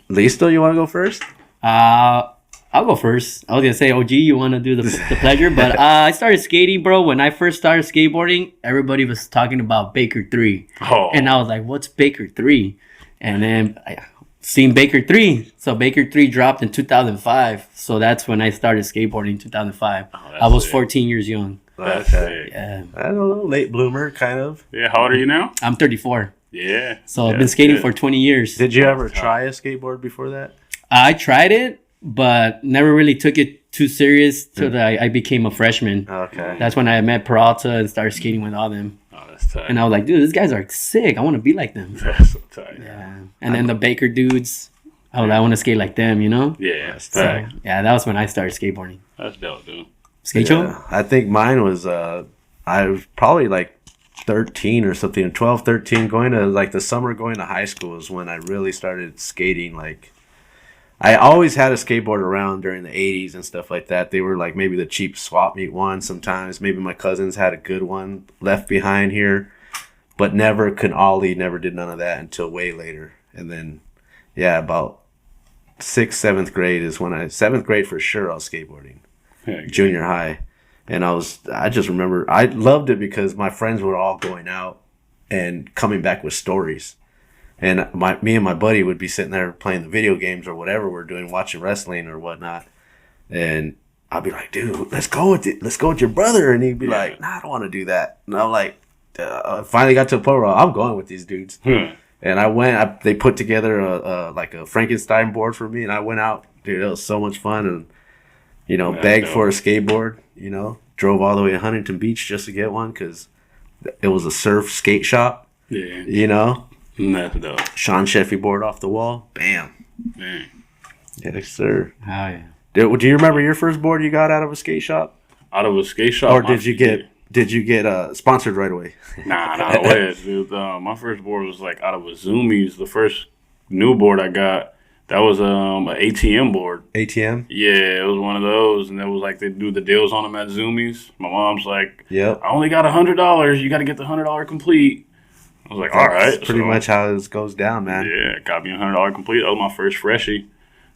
Listo, you want to go first? I'll go first. I was gonna say, OG, you want to do the pleasure, but I started skating, bro. When I first started skateboarding, everybody was talking about Baker 3, and I was like, "What's Baker 3?" And then I seen Baker 3. So Baker 3 dropped in 2005. So that's when I started skateboarding in 2005. I was 14 years young. That's sick. Yeah. I don't know, late bloomer, kind of. Yeah, how old are you now? I'm 34. Yeah. So I've been skating for 20 years. Did you ever try a skateboard before that? I tried it, but never really took it too serious till I became a freshman. Okay. That's when I met Peralta and started skating with all them. Oh, that's tight. And I was like, dude, these guys are sick. I want to be like them. That's so tight. Yeah. And then the Baker dudes, I want to skate like them, Yeah, that's tight. So, yeah, that was when I started skateboarding. That's dope, dude. Skate show? I think mine was, I was probably like 13 or something, 12, 13, going to like the summer going to high school is when I really started skating. Like, I always had a skateboard around during the 80s and stuff like that. They were like maybe the cheap swap meet ones sometimes. Maybe my cousins had a good one left behind here, but never could ollie, never did none of that until way later. And then, yeah, about 6th, 7th grade is when 7th grade for sure I was skateboarding. Junior high. And I just remember, I loved it because my friends were all going out and coming back with stories. And me and my buddy would be sitting there playing the video games or whatever we're doing, watching wrestling or whatnot. And I'll be like, dude, let's go with it. Let's go with your brother. And he'd be like, nah, I don't want to do that. And I'm like, I finally got to a point where I'm going with these dudes. And I went, they put together a Frankenstein board for me. And I went out, dude, it was so much fun. And, you know, begged for a skateboard, you know, drove all the way to Huntington Beach just to get one because it was a surf skate shop. Yeah. You know? That's dope. Sean Sheffy board off the wall. Bam. Man. Yes, sir. Oh, yeah. Do you remember your first board you got out of a skate shop? Out of a skate shop? Or did you get sponsored right away? Nah, not away. Dude, my first board was like out of a Zoomies. The first new board I got, that was an ATM board. ATM? Yeah, it was one of those. And it was like they do the deals on them at Zoomies. My mom's like, yep. I only got $100. You got to get the $100 complete. I was like, all right. That's pretty much how this goes down, man. Yeah, got me $100 complete. That was my first freshie.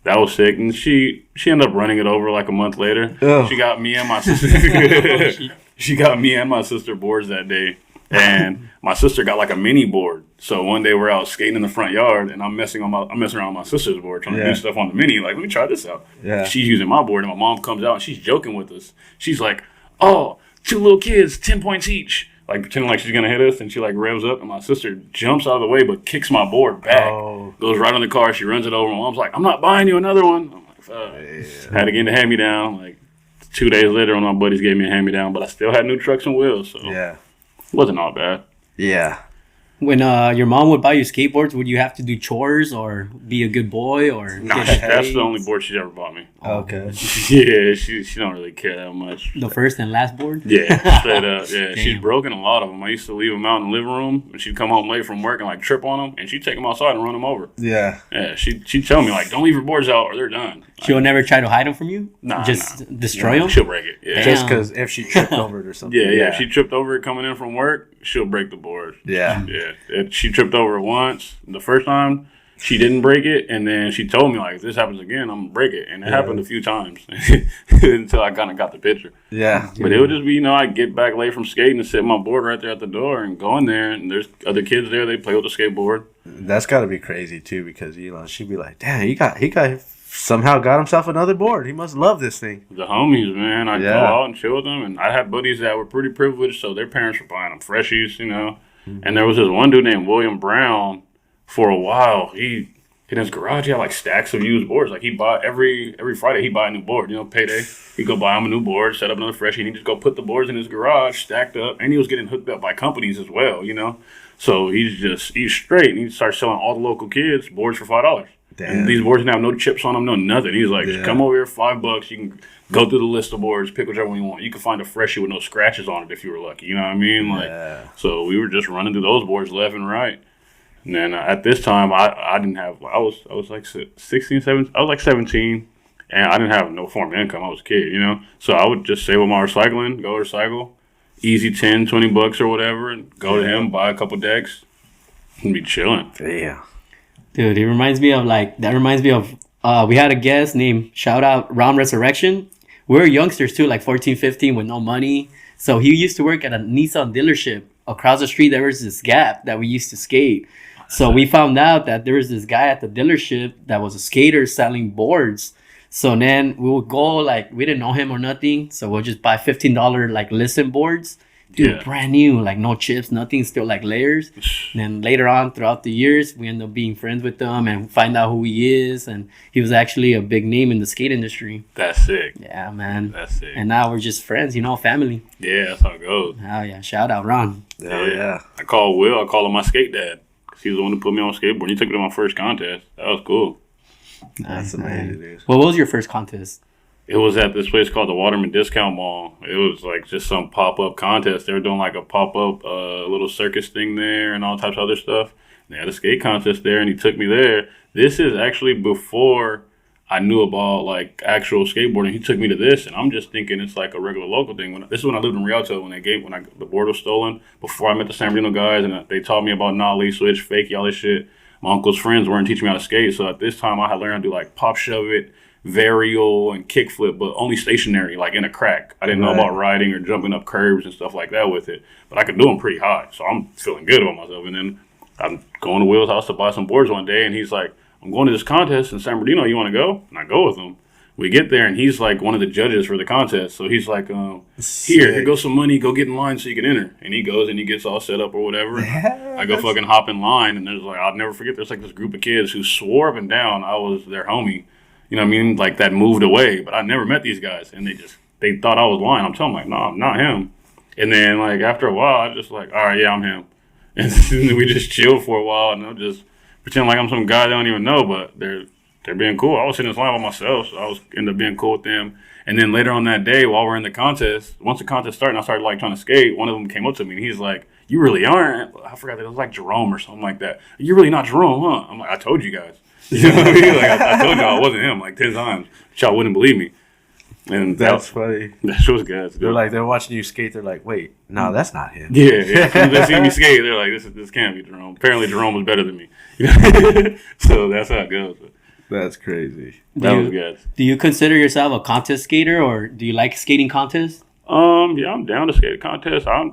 That was sick. And she ended up running it over like a month later. Ugh. She got me and my sister. She got me and my sister boards that day. And my sister got like a mini board. So one day we're out skating in the front yard, and I'm messing around with my sister's board, trying to do stuff on the mini. Like, let me try this out. Yeah. She's using my board, and my mom comes out, and she's joking with us. She's like, oh, 2 little kids, 10 points each. Like, pretending like she's going to hit us, and she, like, revs up, and my sister jumps out of the way but kicks my board back. Oh. Goes right on the car. She runs it over. My mom's like, I'm not buying you another one. I'm like, fuck. Yeah. Had to get the hand-me-down. Like, 2 days later, one of my buddies gave me a hand-me-down, but I still had new trucks and wheels, so it wasn't all bad. Yeah. When your mom would buy you skateboards, would you have to do chores or be a good boy or? Nah, that's the only board she's ever bought me. Okay. Yeah, she don't really care that much. The first and last board? Yeah, straight up. Yeah, she's broken a lot of them. I used to leave them out in the living room, and she'd come home late from work and like trip on them, and she'd take them outside and run them over. Yeah. Yeah, she'd tell me like, don't leave your boards out or they're done. She'll never try to hide them from you? Just destroy them? She'll break it. Yeah. Just because if she tripped over it or something. Yeah. If she tripped over it coming in from work, she'll break the board. Yeah. Yeah. If she tripped over it once, the first time, she didn't break it, and then she told me, like, if this happens again, I'm going to break it. And it happened a few times until I kind of got the picture. Yeah. But it would just be, I'd get back late from skating and set my board right there at the door and go in there, and there's other kids there. They play with the skateboard. That's got to be crazy, too, because, she'd be like, damn, he somehow got himself another board. He must love this thing. The homies, man. I'd go out and chill with them, and I had buddies that were pretty privileged, so their parents were buying them freshies, Mm-hmm. And there was this one dude named William Brown. For a while, he in his garage, he had like stacks of used boards. Like he bought every Friday, he'd buy a new board. Payday. He'd go buy him a new board, set up another freshie, and he'd just go put the boards in his garage, stacked up, and he was getting hooked up by companies as well. So he's straight, and he starts selling all the local kids boards for $5. Damn. And these boards didn't have no chips on them, no nothing. He's like, just come over here, $5. You can go through the list of boards, pick whichever one you want. You can find a freshie with no scratches on it if you were lucky. You know what I mean? So we were just running through those boards left and right. And then at this time, I didn't have, I was like 16, 17, I was like 17, and I didn't have no form of income. I was a kid, So I would just save on my recycling, go recycle, easy $10-$20 or whatever, and go to him, buy a couple decks, and be chilling. Yeah. Dude, it reminds me of we had a guest named, shout out, Ron Resurrection. We were youngsters too, like 14, 15 with no money. So he used to work at a Nissan dealership. Across the street, there was this gap that we used to skate. So we found out that there was this guy at the dealership that was a skater selling boards. So then we would go, like, we didn't know him or nothing. So we'll just buy $15 like listen boards. Dude, brand new, like no chips, nothing, still like layers. And then later on throughout the years, we end up being friends with them and find out who he is. And he was actually a big name in the skate industry. That's sick. Yeah, man. That's sick. And now we're just friends, family. Yeah, that's how it goes. Oh, yeah. Shout out, Ron. Yeah. I call Will. I call him my skate dad. Because he was the one who put me on skateboard. He took me to my first contest. That was cool. That's amazing, dude. What was your first contest? It was at this place called the Waterman Discount Mall. It was like just some pop-up contest. They were doing like a pop-up little circus thing there and all types of other stuff. They had a skate contest there, and he took me there. This is actually before I knew about like actual skateboarding. He took me to this, and I'm just thinking it's like a regular local thing. This is when I lived in Rialto, when the board was stolen. Before I met the San Bernardino guys, and they taught me about nollie, switch, fakie, all this shit. My uncle's friends weren't teaching me how to skate, so at this time I had learned how to do like pop shove it, varial, and kickflip, but only stationary, like in a crack. I didn't know about riding or jumping up curbs and stuff like that with it, but I could do them pretty high, so I'm feeling good about myself. And then I'm going to Will's house to buy some boards one day, and he's like, I'm going to this contest in San Bernardino, you want to go? And I go with him. We get there, and he's like one of the judges for the contest. So he's like, here goes some money. Go get in line so you can enter. And he goes and he gets all set up or whatever. Yeah, I go fucking hop in line, and there's like, I'll never forget, there's like this group of kids who swore up and down I was their homie. You know what I mean? Like that moved away, but I never met these guys. And they thought I was lying. I'm telling them, like, no, I'm not him. And then like after a while, I just like, all right, yeah, I'm him. And then we just chilled for a while, and I'll just pretend like I'm some guy they don't even know, but they're being cool. I was sitting in this line by myself, so I was end up being cool with them. And then later on that day, while we're in the contest, once the contest started and I started like trying to skate, one of them came up to me and he's like, "You really aren't." I forgot that it was like Jerome or something like that. "You're really not Jerome, huh?" I'm like, "I told you guys." You know what I mean? Like I told y'all I wasn't him like 10 times. But y'all wouldn't believe me. And that's funny. That shit was good. They're watching you skate. They're like, "Wait, no, that's not him." Yeah. As soon as they see me skate, they're like, "This can't be Jerome." Apparently, Jerome was better than me. So that's how it goes. That's crazy. That was good. Do you consider yourself a contest skater, or do you like skating contests? Yeah, I'm down to skate a contest. I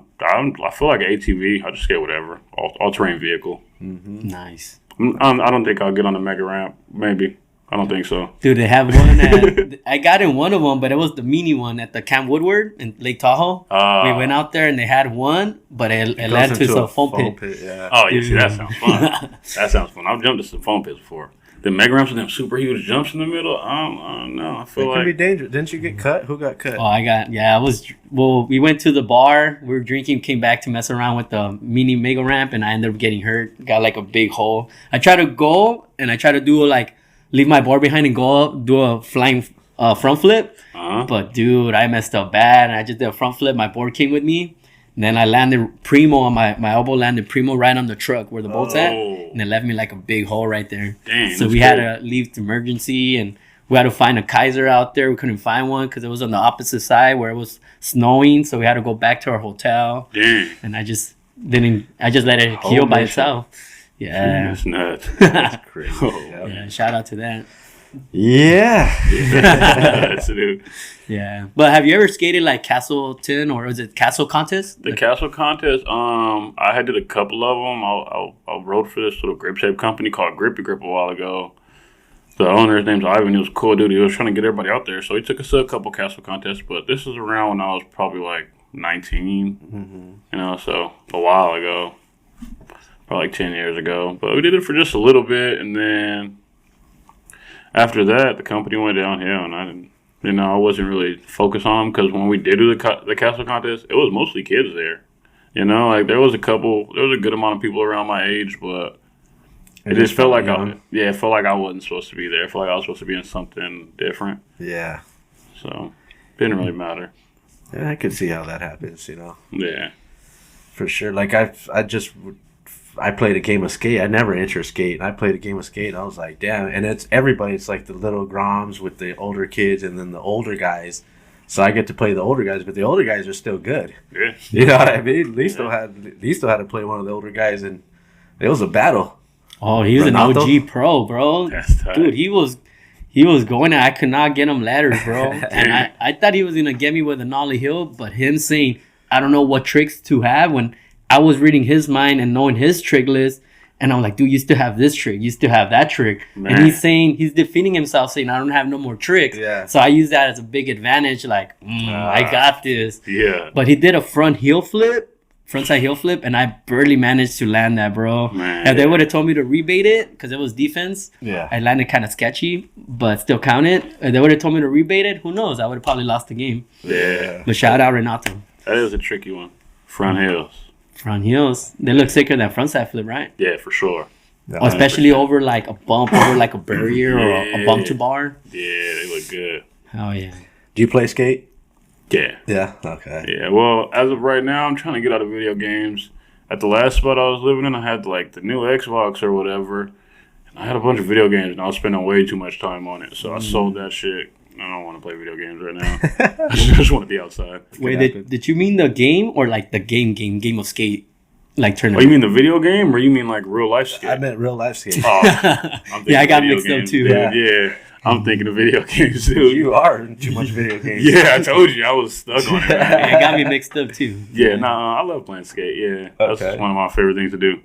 feel like an ATV. I just skate whatever, all terrain vehicle. Mm-hmm. Nice. I don't think I'll get on the mega ramp. Maybe. I don't think so. Dude, they have one at, I got in one of them, but it was the mini one at the Camp Woodward in Lake Tahoe. We went out there and they had one, but it led to some foam pit. Yeah. Oh, yeah, see, that sounds fun. That sounds fun. I've jumped to some foam pits before. The mega ramps with them super huge jumps in the middle, I don't know. I feel it like... can be dangerous. Didn't you get cut? Who got cut? We went to the bar, we were drinking, came back to mess around with the mini mega ramp, and I ended up getting hurt. Got like a big hole. I tried to go, and I tried to do leave my board behind and go up, do a flying front flip. But dude, I messed up bad, and I just did a front flip. My board came with me, and then I landed primo on my elbow, landed primo right on the truck where the bolt's at, and it left me like a big hole right there. Dang, so we had to leave to emergency, and we had to find a Kaiser out there. We couldn't find one because it was on the opposite side where it was snowing, so we had to go back to our hotel. Dang. And I just let it heal by itself. Yeah. That's nuts. That's crazy. Yeah, shout out to that. Yeah. That's it, dude. Yeah. But have you ever skated like Castleton, or is it Castle Contest? The Castle Contest, I had did a couple of them. I rode for this little grip shape company called Grippy Grip a while ago. The owner's name's Ivan. He was a cool dude. He was trying to get everybody out there. So he took us to a couple Castle Contests. But this is around when I was probably like 19. Mm-hmm. You know, so a while ago. Probably like 10 years ago. But we did it for just a little bit. And then after that, the company went downhill. And I wasn't really focused on them. Because when we did do the Castle Contest, it was mostly kids there. You know, like there was a good amount of people around my age. But it just felt like it felt like I wasn't supposed to be there. I felt like I was supposed to be in something different. Yeah. So, didn't really matter. Yeah, I could see how that happens, you know. Yeah. For sure. Like, I played a game of skate. I never entered skate. And I played a game of skate, and I was like, damn. And it's everybody. It's like the little groms with the older kids and then the older guys. So I get to play the older guys, but the older guys are still good. Yeah. You know what I mean? Listo had to play one of the older guys, and it was a battle. Oh, he was Renato? an OG pro, bro. That's tight. Dude, he was going. I could not get him ladders, bro. And I thought he was gonna get me with a nollie hill, but him saying I don't know what tricks to have when I was reading his mind and knowing his trick list, and I'm like, dude, you still have this trick, you still have that trick, man. And he's defending himself, saying I don't have no more tricks. Yeah. So I use that as a big advantage, like I got this. Yeah. But he did a frontside heel flip, and I barely managed to land that, bro. Man, if they would have told me to rebait it, because it was defense, yeah, I landed kind of sketchy, but still counted. If they would have told me to rebait it, who knows? I would have probably lost the game. Yeah. But shout out Renato. That is a tricky one. Front heels. Front heels. They look sicker than frontside flip, right? Yeah, for sure. Oh, especially over like a bump, over like a barrier or a bump to bar. Yeah, they look good. Oh, yeah. Do you play skate? Yeah. Yeah, okay. Yeah, well, as of right now, I'm trying to get out of video games. At the last spot I was living in, I had like the new Xbox or whatever, and I had a bunch of video games, and I was spending way too much time on it. So I sold that shit. I don't want to play video games right now. I just want to be outside. Wait, did you mean the game or like the game of skate? Like Oh, tournament? you mean the video game or you mean like real life skate? I meant real life skate. Oh, I'm yeah, I got video mixed games, up too. dude. Yeah. I'm thinking of video games too. You are in too much video games. Yeah, I told you I was stuck on it. Man. It got me mixed up too. Yeah, I love playing skate. Yeah, that's Okay. one of my favorite things to do.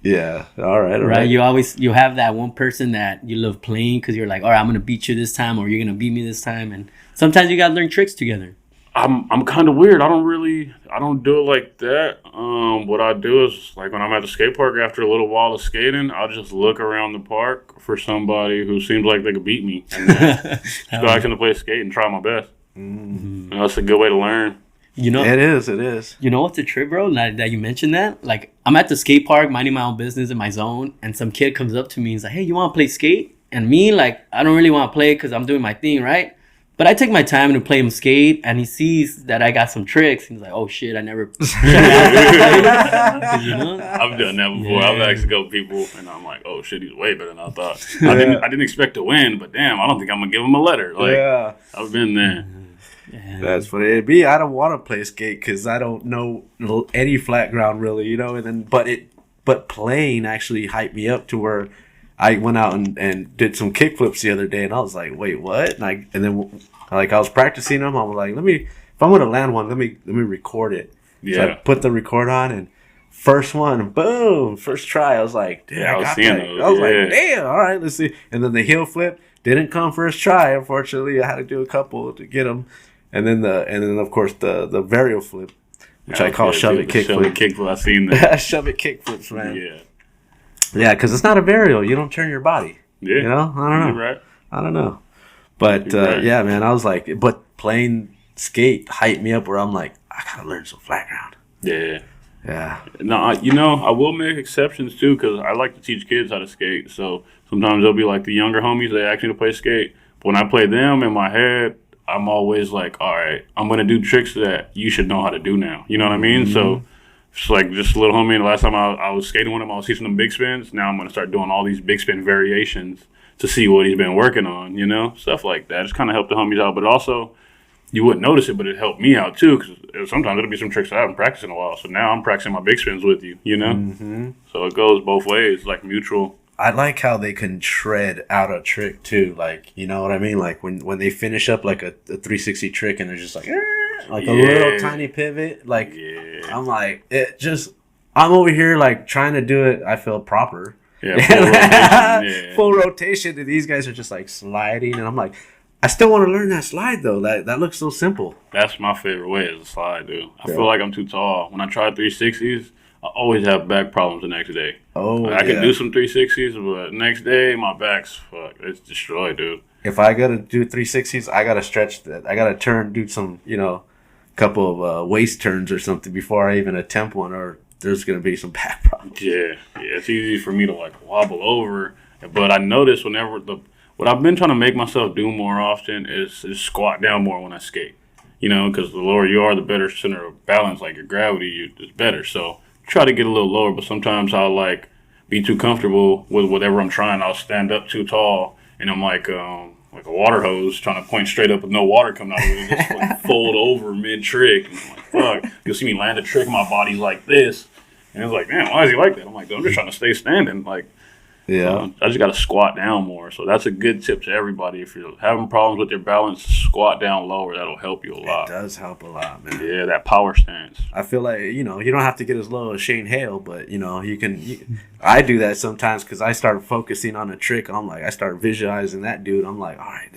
Yeah. All right. Right. You have that one person that you love playing because you're like, all right, I'm gonna beat you this time, or you're gonna beat me this time, and sometimes you gotta learn tricks together. I'm kind of weird. I don't do it like that. What I do is like when I'm at the skate park after a little while of skating, I'll just look around the park for somebody who seems like they could beat me, and then just go back into play skate and try my best. Mm-hmm. That's a good way to learn. It is. You know what's a trip, bro? That you mentioned that. Like, I'm at the skate park minding my own business in my zone, and some kid comes up to me and he's like, "Hey, you want to play skate?" And me, like, I don't really want to play because I'm doing my thing, right? But I take my time to play him skate, and he sees that I got some tricks. He's like, "Oh shit, I never." You know? I've done that before. Yeah. I've asked a couple people, and I'm like, "Oh shit, he's way better than I thought." I didn't expect to win, but damn, I don't think I'm gonna give him a letter. Like, I've been there. Yeah. That's what it'd be. I don't want to play skate because I don't know any flat ground really, you know. And then, but playing actually hyped me up to where I went out and did some kick flips the other day, and I was like, wait, what? And then I was practicing them. I was like, if I'm gonna land one, let me record it. Yeah. So I put the record on, and first one, boom, first try. I was like, damn, I was seeing those. I was like, damn, all right, let's see. And then the heel flip didn't come first try. Unfortunately, I had to do a couple to get them. And then of course the varial flip, which I call shove it kick flip. I've seen that. Shove it kick flips, man. Yeah, because it's not a varial. You don't turn your body. Yeah, you know. I don't know. You're right. I don't know, but right. Yeah, man. I was like, but playing skate hyped me up where I'm like, I gotta learn some flat ground. Yeah. No, I will make exceptions too because I like to teach kids how to skate. So sometimes they'll be like the younger homies. They ask me to play skate. But when I play them in my head, I'm always like, all right, I'm going to do tricks that you should know how to do now. You know what I mean? Mm-hmm. So it's like just a little homie. The last time I was skating with him, I was teaching him big spins. Now I'm going to start doing all these big spin variations to see what he's been working on, you know? Stuff like that. Just kind of help the homies out. But also, you wouldn't notice it, but it helped me out too because sometimes it'll be some tricks that I haven't practiced in a while. So now I'm practicing my big spins with you, you know? Mm-hmm. So it goes both ways, like mutual. I like how they can shred out a trick too, like, you know what I mean? Like when they finish up like a 360 trick and they're just like a little tiny pivot. Like I'm like I'm over here like trying to do it. I feel proper. Yeah, full rotation. And these guys are just like sliding, and I'm like, I still want to learn that slide though. That looks so simple. That's my favorite way is a slide, dude. I feel like I'm too tall. When I try 360s. I always have back problems the next day. I can do some 360s, but next day my back's it's destroyed, dude. If I gotta do 360s, I gotta stretch that. I gotta do some, couple of waist turns or something before I even attempt one, or there's gonna be some back problems. Yeah, it's easy for me to like wobble over, but I notice whenever what I've been trying to make myself do more often is squat down more when I skate. You know, because the lower you are, the better center of balance, like your gravity is better. So try to get a little lower, but sometimes I'll like be too comfortable with whatever I'm trying. I'll stand up too tall, and I'm like a water hose trying to point straight up with no water coming out of it. Just like fold over mid trick. And I'm like, fuck. You'll see me land a trick, my body's like this, and it's like, man, why is he like that? I'm like, I'm just trying to stay standing. Like, I just got to squat down more. So that's a good tip to everybody. If you're having problems with your balance, squat down lower. That'll help you a lot. It does help a lot, man. Yeah, that power stance. I feel like, you don't have to get as low as Shane Hale, but, you can. I do that sometimes because I start focusing on a trick. And I'm like, I start visualizing that dude. I'm like, all right,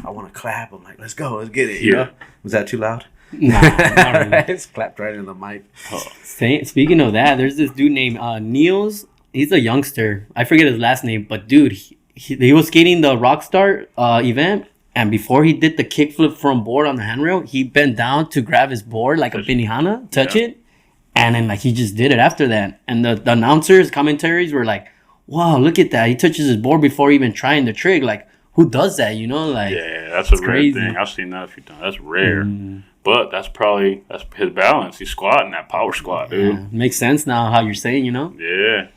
I want to clap. I'm like, let's go. Let's get it. You know? Was that too loud? Nah, not really. It's clapped right in the mic. Oh. Speaking of that, there's this dude named Niels. He's a youngster. I forget his last name, but dude, he was skating the Rockstar event, and before he did the kickflip from board on the handrail, he bent down to grab his board like a Benihana, touch it, and then like he just did it after that. And the announcers, commentaries were like, "Wow, look at that! He touches his board before even trying the trick. Like, who does that? You know, like that's a rare thing. I've seen that a few times. That's rare." But that's his balance. He's squatting that power squat, dude. Yeah, makes sense now how you're saying, Yeah.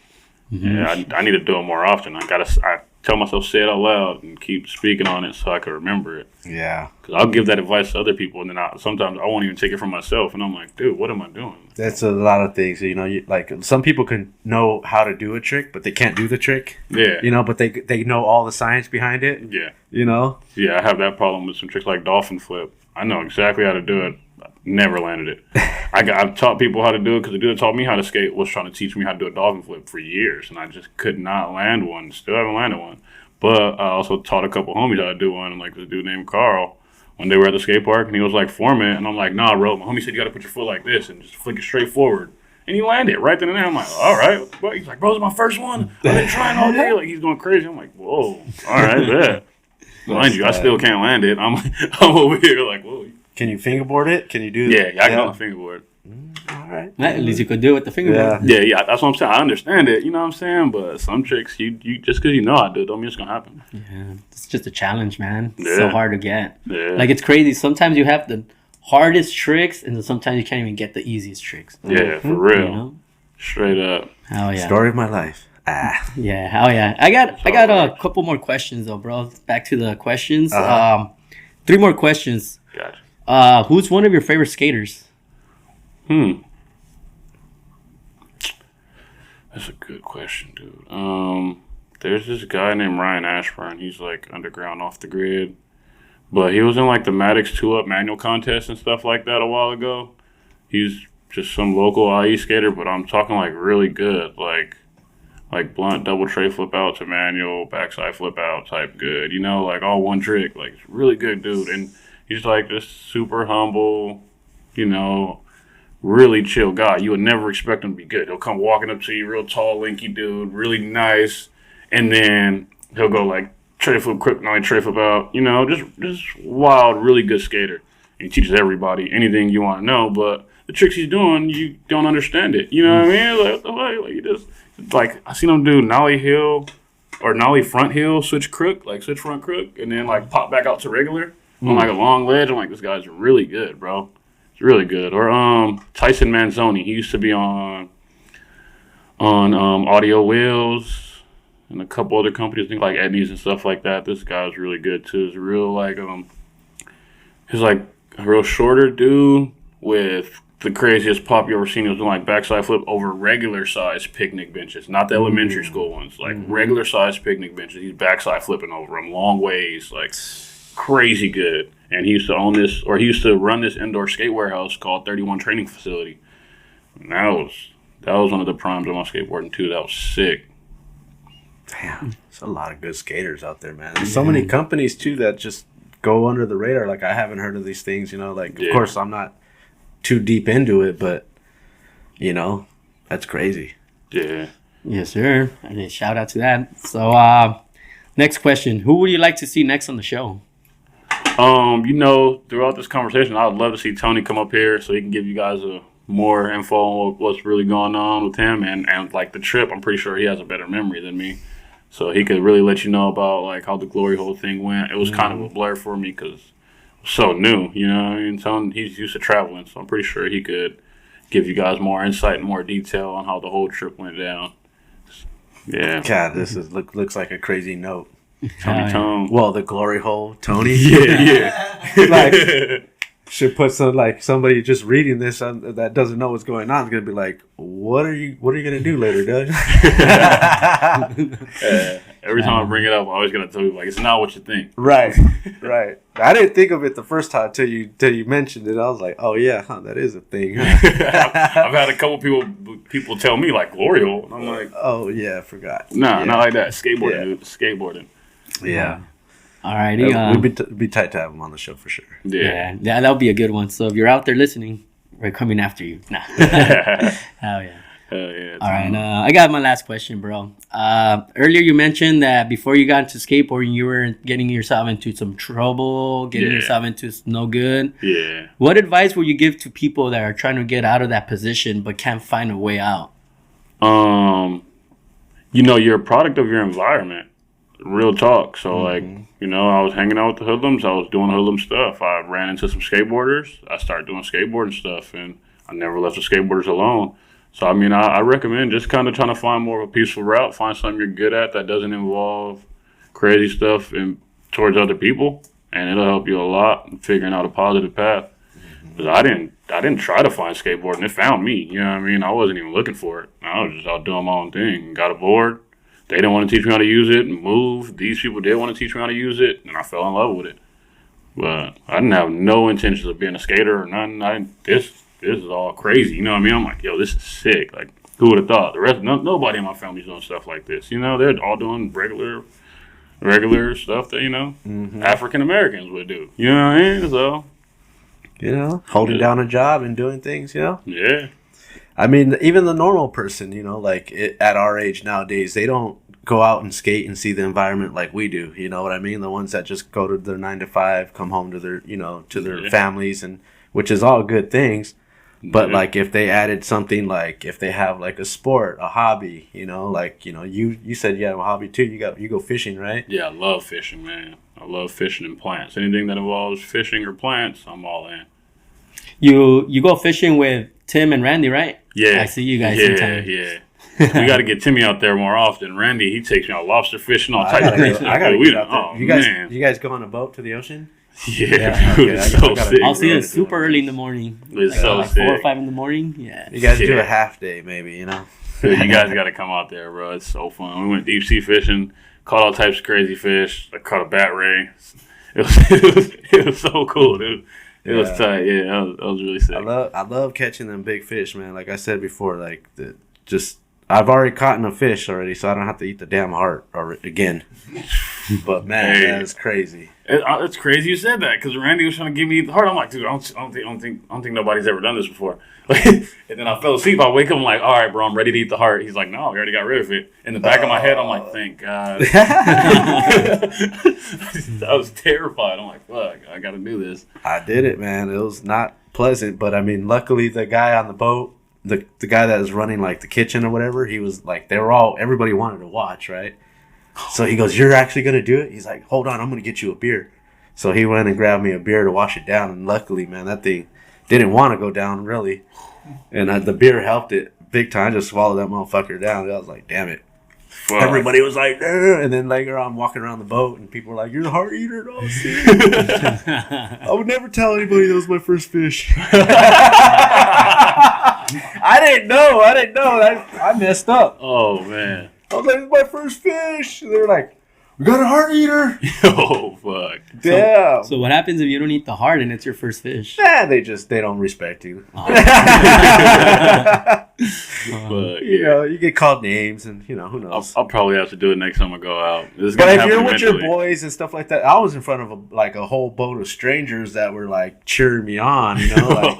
Mm-hmm. Yeah, I need to do it more often. I tell myself, say it out loud and keep speaking on it so I can remember it. Yeah. Because I'll give that advice to other people, and then sometimes I won't even take it from myself, and I'm like, dude, what am I doing? That's a lot of things. Like some people can know how to do a trick, but they can't do the trick. Yeah. But they know all the science behind it. Yeah. Yeah, I have that problem with some tricks like dolphin flip. I know exactly how to do it. Never landed it. I've taught people how to do it because the dude that taught me how to skate was trying to teach me how to do a dolphin flip for years, and I just could not land one. Still haven't landed one. But I also taught a couple homies how to do one, and like this dude named Carl, when they were at the skate park, and he was like, form it, and I'm like, nah, bro. My homie said you got to put your foot like this and just flick it straight forward. And he landed right then and there. I'm like, all right. But he's like, bro, it's my first one. I've been trying all day. Like, he's going crazy. I'm like, whoa. All right, bet. Mind you, I still can't land it. I'm over here like, whoa. Can you fingerboard it? Can you do that? Yeah, I can on the fingerboard. All right. At least you could do it with the fingerboard. Yeah, that's what I'm saying. I understand it, you know what I'm saying? But some tricks, you just because you know how to do it, don't mean it's going to happen. Yeah, it's just a challenge, man. It's Yeah. so hard to get. Yeah. Like, it's crazy. Sometimes you have the hardest tricks, and then sometimes you can't even get the easiest tricks. Yeah, for real. You know? Straight up. Hell yeah. Story of my life. Yeah, hell yeah. I got a couple more questions, though, bro. Back to the questions. 3 more questions. Gotcha. Who's one of your favorite skaters? That's a good question, dude. There's this guy named Ryan Ashburn. He's like underground off the grid. But he was in like the Maddox 2-Up manual contest and stuff like that a while ago. He's just some local IE skater, but I'm talking like really good. Like blunt double tray flip out to manual, backside flip out type good. You know, like all one trick. Like really good dude. And he's like just super humble, you know, really chill guy. You would never expect him to be good. He'll come walking up to you, real tall, lanky dude, really nice. And then he'll go like tray flip quick, not tray flip out. You know, just wild, really good skater. And he teaches everybody anything you want to know, but the tricks he's doing, you don't understand it. You know what I mean? Like you just like I seen him do nollie heel or nollie front heel, switch crook, like switch front crook, and then like pop back out to regular on like a long ledge. I'm like, this guy's really good, bro. It's really good. Or Tyson Manzoni. He used to be on Audio Wheels and a couple other companies, I think like Edney's and stuff like that. This guy was really good too. He's real like he's like a real shorter dude with the craziest pop you ever seen. He was doing like backside flip over regular size picnic benches, not the elementary school ones, like regular size picnic benches. He's backside flipping over them long ways, like crazy good. And he used to own this, or he used to run this indoor skate warehouse called 31 Training Facility. And that was one of the primes of my skateboarding too. That was sick. Damn, there's a lot of good skaters out there, man. There's so many companies too that just go under the radar. Like I haven't heard of these things, you know. Like of course I'm not too deep into it, but you know, that's crazy. Yeah. Yes, sir. I mean, shout out to that. So, next question: who would you like to see next on the show? You know, throughout this conversation, I would love to see Tony come up here so he can give you guys more info on what's really going on with him and like the trip. I'm pretty sure he has a better memory than me, so he could really let you know about like how the glory hole thing went. It was kind of a blur for me because it was so new, you know. I mean, Tony, he's used to traveling, so I'm pretty sure he could give you guys more insight and more detail on how the whole trip went down. Yeah. God, this looks like a crazy note. Tony Tone. Well, the glory hole, Tony. Yeah. Like, should put somebody just reading this that doesn't know what's going on is gonna be like, what are you gonna do later, Doug? Every time I bring it up, I'm always gonna tell you like it's not what you think. Right. I didn't think of it the first time till you mentioned it. I was like, oh yeah, that is a thing. I've had a couple people tell me like glory hole, and I'm like, oh yeah, I forgot. Nah, not like that. Skateboarding, dude. Skateboarding. Yeah. Alrighty. We'd be tight to have him on the show for sure. Yeah, that would be a good one. So if you're out there listening, we're coming after you. Nah. Hell yeah. Hell yeah. All right. I got my last question, bro. Earlier you mentioned that before you got into skateboarding, you were getting yourself into some trouble, getting yourself into no good. Yeah. What advice would you give to people that are trying to get out of that position but can't find a way out? You know, you're a product of your environment. Real talk. So, like, you know, I was hanging out with the hoodlums. I was doing hoodlum stuff. I ran into some skateboarders. I started doing skateboarding stuff, and I never left the skateboarders alone. So, I mean, I recommend just kind of trying to find more of a peaceful route. Find something you're good at that doesn't involve crazy stuff and towards other people, and it'll help you a lot in figuring out a positive path. Because I didn't try to find skateboarding. It found me. You know what I mean? I wasn't even looking for it. I was just out doing my own thing. Got aboard. They didn't want to teach me how to use it and move. These people did want to teach me how to use it, and I fell in love with it. But I didn't have no intentions of being a skater or nothing. This is all crazy. You know what I mean? I'm like, yo, this is sick. Like, who would have thought? The rest, nobody in my family's doing stuff like this. You know, they're all doing regular stuff that, you know, African Americans would do. You know what I mean? So, you know, holding down a job and doing things, you know? Yeah. I mean, even the normal person, you know, like at our age nowadays, they don't go out and skate and see the environment like we do. You know what I mean? The ones that just go to their 9 to 5, come home to their, you know, to their families, and which is all good things. But like if they added something, like if they have like a sport, a hobby, you know, like, you know, you said you have a hobby too. You go fishing, right? Yeah, I love fishing, man. I love fishing and plants. Anything that involves fishing or plants, I'm all in. You go fishing with Tim and Randy, right? Yeah. I see you guys sometimes. Yeah. We got to get Timmy out there more often. Randy, he takes me out lobster fishing, all types of crazy stuff. I gotta get out there. Oh, you guys go on a boat to the ocean? Yeah, dude, it's so sick. I'll see it super early in the morning. It's like, so like sick. 4 or 5 in the morning. Yeah. You guys do a half day, maybe, you know? Dude, you guys got to come out there, bro. It's so fun. We went deep sea fishing, caught all types of crazy fish. I caught a bat ray. It was so cool, dude. It was tight. Yeah, that was really sick. I love catching them big fish, man. Like I said before, like I've already caught a fish already, so I don't have to eat the damn heart again. But man, that is crazy. It's crazy you said that, because Randy was trying to give me the heart. I'm like, dude, I don't think nobody's ever done this before. And then I fell asleep. I wake up, I'm like, all right, bro, I'm ready to eat the heart. He's like, no, we already got rid of it. In the back of my head, I'm like, thank God. I was terrified. I'm like, fuck, I got to do this. I did it, man. It was not pleasant, but I mean, luckily the guy on the boat, the guy that was running like the kitchen or whatever, he was like, everybody wanted to watch, right? So he goes, you're actually going to do it? He's like, hold on, I'm going to get you a beer. So he went and grabbed me a beer to wash it down. And luckily, man, that thing didn't want to go down, really. And the beer helped it big time. I just swallowed that motherfucker down. I was like, damn it. Fuck. Everybody was like, "Ugh." And then later I'm walking around the boat and people were like, you're the heart eater and all this shit. I would never tell anybody that was my first fish. I didn't know. I messed up. Oh, man. I was like, it's my first fish. And they were like, we got a heart eater. Oh, fuck. Damn. So what happens if you don't eat the heart and it's your first fish? They don't respect you. But, you know, you get called names and, you know, who knows. I'll probably have to do it next time I go out. But if you're with your boys and stuff like that, I was in front of a whole boat of strangers that were like cheering me on, you know, like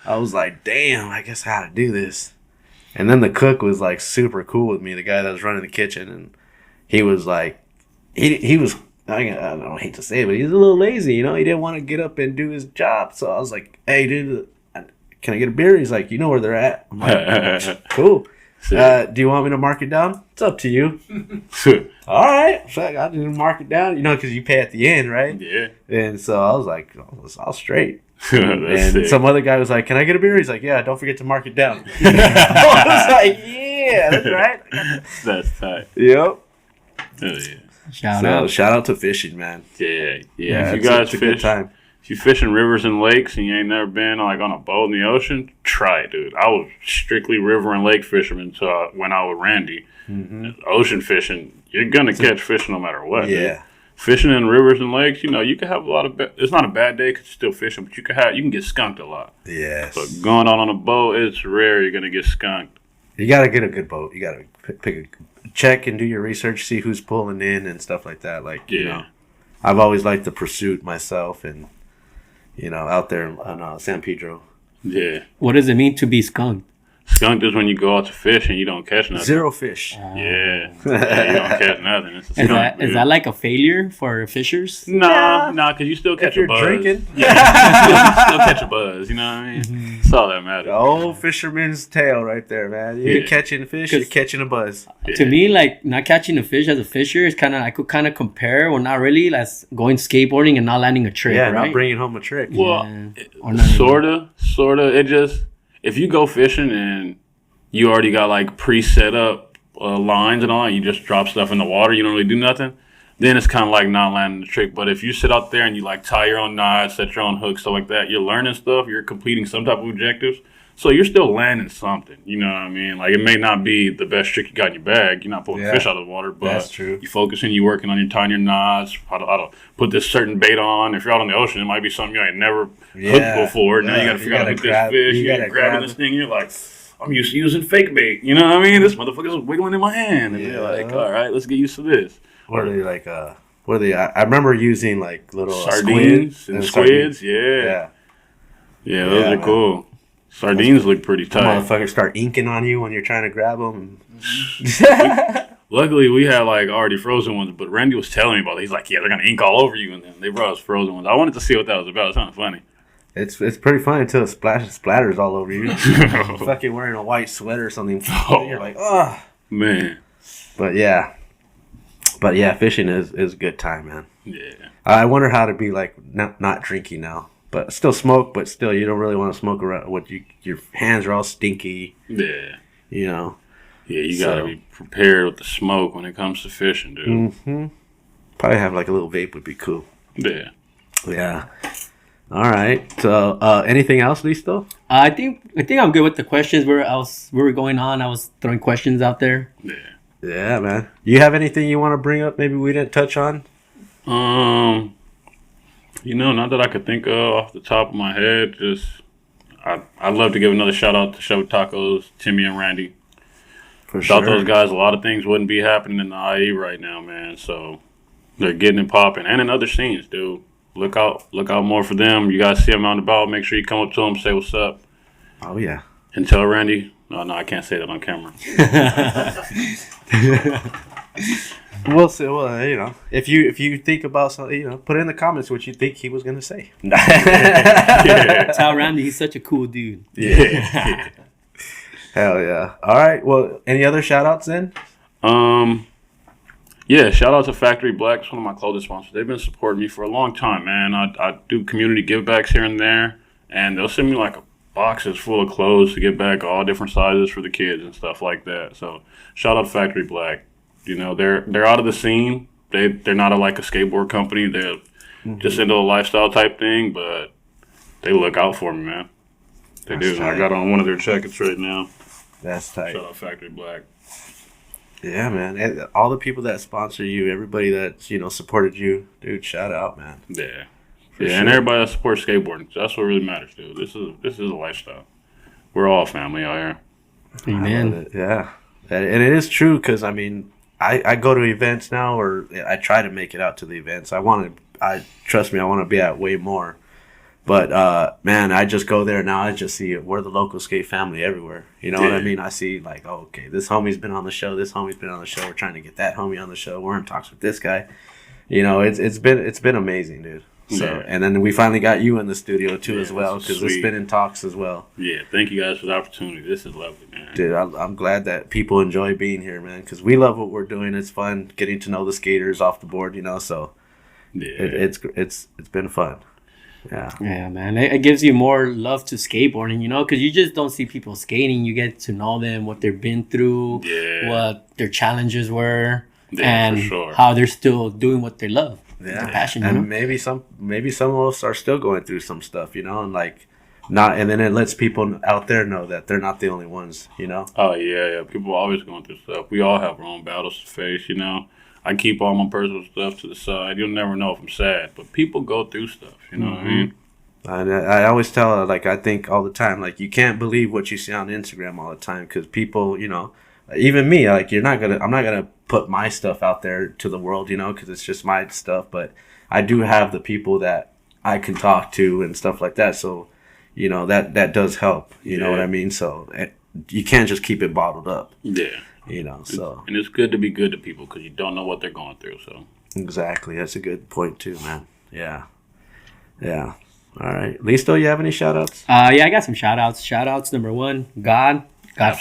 I was like, damn, I guess I had to do this. And then the cook was like super cool with me, the guy that was running the kitchen, and he was like, he was, I don't hate to say it, but he's a little lazy, you know, he didn't want to get up and do his job. So I was like, hey, dude, can I get a beer? He's like, you know where they're at. I'm like, cool. Do you want me to mark it down? It's up to you. All right. So I didn't mark it down, you know, because you pay at the end, right? Yeah. And so I was like, all straight. And sick. Some other guy was like, can I get a beer? He's like, yeah, don't forget to mark it down. I was like, yeah, that's right. That's tight. Yep. Oh, yeah. Shout out to fishing, man. Yeah. Yeah, If you guys it's a fish, good time. if you fish in rivers and lakes and you ain't never been like on a boat in the ocean, try it, dude. I was strictly river and lake fisherman until I went out with Randy. Mm-hmm. Ocean fishing, you're gonna catch fish no matter what. Yeah. Dude. Fishing in rivers and lakes, you know, you can have a lot of. It's not a bad day because you're still fishing, but you can get skunked a lot. Yes. But going out on a boat, it's rare you're gonna get skunked. You gotta get a good boat. You gotta check and do your research, see who's pulling in and stuff like that. Like, you know, I've always liked the pursuit myself, and you know, out there on San Pedro. Yeah. What does it mean to be skunked? Skunked is when you go out to fish and you don't catch nothing. Zero fish. Yeah. You don't catch nothing. It's a skunk, is that like a failure for fishers? Nah, because you still catch If you're a buzz. drinking. Yeah, you still catch a buzz. You know what I mean? Mm-hmm. That's all that matters. The old fisherman's tale right there, man. You're catching fish, you're catching a buzz. Yeah. To me, like, not catching a fish as a fisher is kind of, I could kind of compare, well, not really, as going skateboarding and not landing a trick, Yeah, right? not bringing home a trick. Well, Yeah. sort of. It just, if you go fishing and you already got like pre-set up lines and all, and you just drop stuff in the water, you don't really do nothing, then it's kind of like not landing the trick. But if you sit out there and you like tie your own knots, set your own hooks, stuff like that, you're learning stuff, you're completing some type of objectives. So you're still landing something, you know what I mean? Like, it may not be the best trick you got in your bag. You're not pulling fish out of the water, but that's true. you're focusing, you're working on your tying your knots, how to put this certain bait on. If you're out on the ocean, it might be something you ain't never hooked before. Now you got to figure out how to hook this fish. You're grabbing this thing. You're like, I'm used to using fake bait. You know what I mean? This motherfucker's wiggling in my hand. And you're like, all right, let's get used to this. What are they like? What are they? I remember using like little sardines and squids. Yeah, those are cool. Sardines look pretty tight. Motherfuckers start inking on you when you're trying to grab them. Luckily, we had like already frozen ones, but Randy was telling me about it. He's like, yeah, they're gonna ink all over you, and then they brought us frozen ones. I wanted to see what that was about. It sounded funny. It's pretty funny until it splatters all over you. Fucking wearing a white sweater or something. You're like, oh man. But yeah, fishing is a good time, man. Yeah. I wonder how to be like not drinking now. But still smoke, but still you don't really want to smoke around. Your hands are all stinky. Yeah. You know. Yeah, you gotta be prepared with the smoke when it comes to fishing, dude. Mm-hmm. Probably have like a little vape would be cool. Yeah. Yeah. All right. So, anything else, Listo? I think I'm good with the questions. We were going on. I was throwing questions out there. Yeah. Yeah, man. You have anything you want to bring up? Maybe we didn't touch on. You know, not that I could think of off the top of my head. Just, I'd love to give another shout out to Show Tacos, Timmy and Randy. For sure. Without those guys, a lot of things wouldn't be happening in the IE right now, man. So they're getting it popping, and in other scenes, dude. Look out more for them. You guys see them out and about. Make sure you come up to them, say what's up. Oh yeah. And tell Randy. No, I can't say that on camera. We'll see. Well, you know, if you think about something, you know, put in the comments what you think he was gonna say. Tell Randy he's such a cool dude. Yeah. Hell yeah. All right. Well, any other shout outs then? Yeah, shout out to Factory Black. It's one of my clothing sponsors. They've been supporting me for a long time, man. I do community givebacks here and there, and they'll send me like boxes full of clothes to give back, all different sizes for the kids and stuff like that. So shout out to Factory Black. You know, they're out of the scene. They're not like a skateboard company. They're just into a lifestyle type thing, but they look out for me, man. They do. Tight. I got on one of their jackets right now. That's tight. Shout out Factory Black. Yeah, man. And all the people that sponsor you, everybody that's, you know, supported you, dude, shout out, man. Yeah. For sure. And everybody that supports skateboarding. That's what really matters, dude. This is a lifestyle. We're all family out here. Amen. Yeah. And it is true because, I mean, I go to events now, or I try to make it out to the events. Trust me, I want to be at way more. But, man, I just go there now. I just see it. We're the Locals Sk8 family everywhere. You know what I mean? I see, like, oh, okay, this homie's been on the show. This homie's been on the show. We're trying to get that homie on the show. We're in talks with this guy. You know, it's been amazing, dude. So, and then we finally got you in the studio, too, as well, because it's been in talks as well. Yeah, thank you guys for the opportunity. This is lovely, man. Dude, I'm glad that people enjoy being here, man, because we love what we're doing. It's fun getting to know the skaters off the board, you know, so it's been fun. Yeah. Yeah, man. It gives you more love to skateboarding, you know, because you just don't see people skating. You get to know them, what they've been through, what their challenges were, and how they're still doing what they love. Yeah, their passion. And you know? maybe some of us are still going through some stuff, you know, and like and then it lets people out there know that they're not the only ones, you know. Oh yeah. People are always going through stuff. We all have our own battles to face, you know. I keep all my personal stuff to the side. You'll never know if I'm sad, but people go through stuff. You know what I mean? And I always tell her, like, I think all the time, like, you can't believe what you see on Instagram all the time because people, you know, even me, like, I'm not gonna put my stuff out there to the world, you know, because it's just my stuff. But I do have the people that I can talk to and stuff like that. So, you know, that does help. You know what I mean? So you can't just keep it bottled up. Yeah. You know, so. And it's good to be good to people because you don't know what they're going through, so. Exactly. That's a good point, too, man. Yeah. Yeah. All right. Listo, you have any shout-outs? Yeah, I got some shout-outs. Shout-outs, number one, God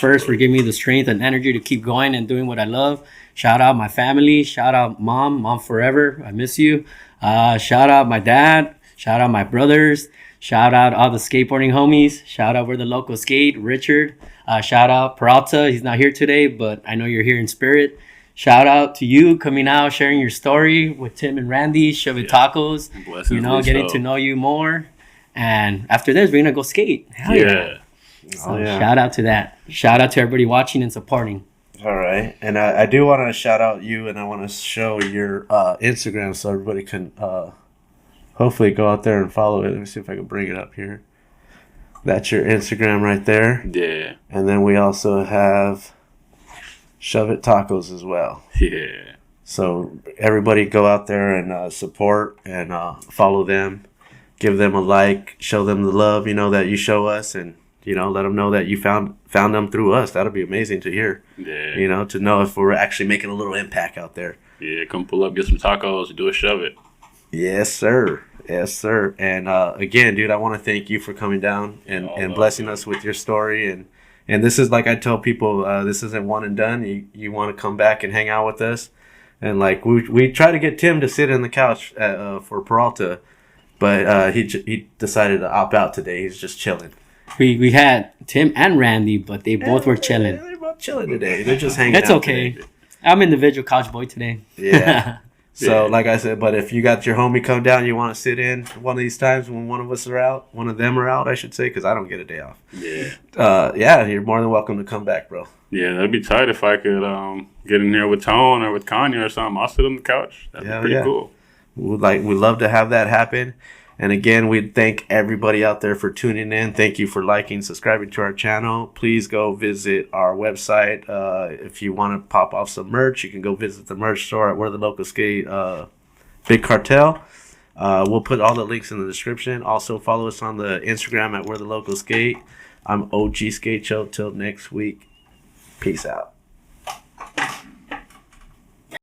first for giving me the strength and energy to keep going and doing what I love. Shout out my family. Shout out Mom forever. I miss you. Shout out my dad. Shout out my brothers. Shout out all the skateboarding homies. Shout out We're the Locals Sk8, Richard. Shout out Peralta. He's not here today, but I know you're here in spirit. Shout out to you coming out, sharing your story with Tim and Randy, Shoving Tacos. Blessings, you know, getting to know you more. And after this, we're going to go skate. Hell yeah. So shout out to that. Shout out to everybody watching and supporting. All right. And I do want to shout out you, and I want to show your Instagram so everybody can hopefully go out there and follow it. Let me see if I can bring it up here. That's your Instagram right there. Yeah. And then we also have Shove It Tacos as well. Yeah. So everybody go out there and support and follow them. Give them a like. Show them the love, that you show us. And, let them know that you found them through us. That'll be amazing to hear. Yeah. To know if we're actually making a little impact out there. Yeah, come pull up, get some tacos, do a Shove It. Yes, sir. Yes, sir. And again, dude, I want to thank you for coming down and blessing us with your story. And this is, like I tell people, this isn't one and done. You want to come back and hang out with us. And like we try to get Tim to sit in the couch for Peralta, but he decided to opt out today. He's just chilling. We had Tim and Randy, but they both were chilling. They're both chilling today. They're just hanging That's out okay. today. I'm individual couch boy today. Yeah. So, like I said, but if you got your homie come down, you want to sit in one of these times when one of us are out, one of them are out, I should say, because I don't get a day off. Yeah. You're more than welcome to come back, bro. Yeah, that'd be tight if I could get in there with Tone or with Kanye or something. I'll sit on the couch. That'd be pretty cool. We'd love to have that happen. And again, we thank everybody out there for tuning in. Thank you for liking, subscribing to our channel. Please go visit our website. If you want to pop off some merch, you can go visit the merch store at Where the Locals Sk8 Big Cartel. We'll put all the links in the description. Also, follow us on the Instagram at Where the Locals Sk8. I'm OG Skate Show. Till next week. Peace out.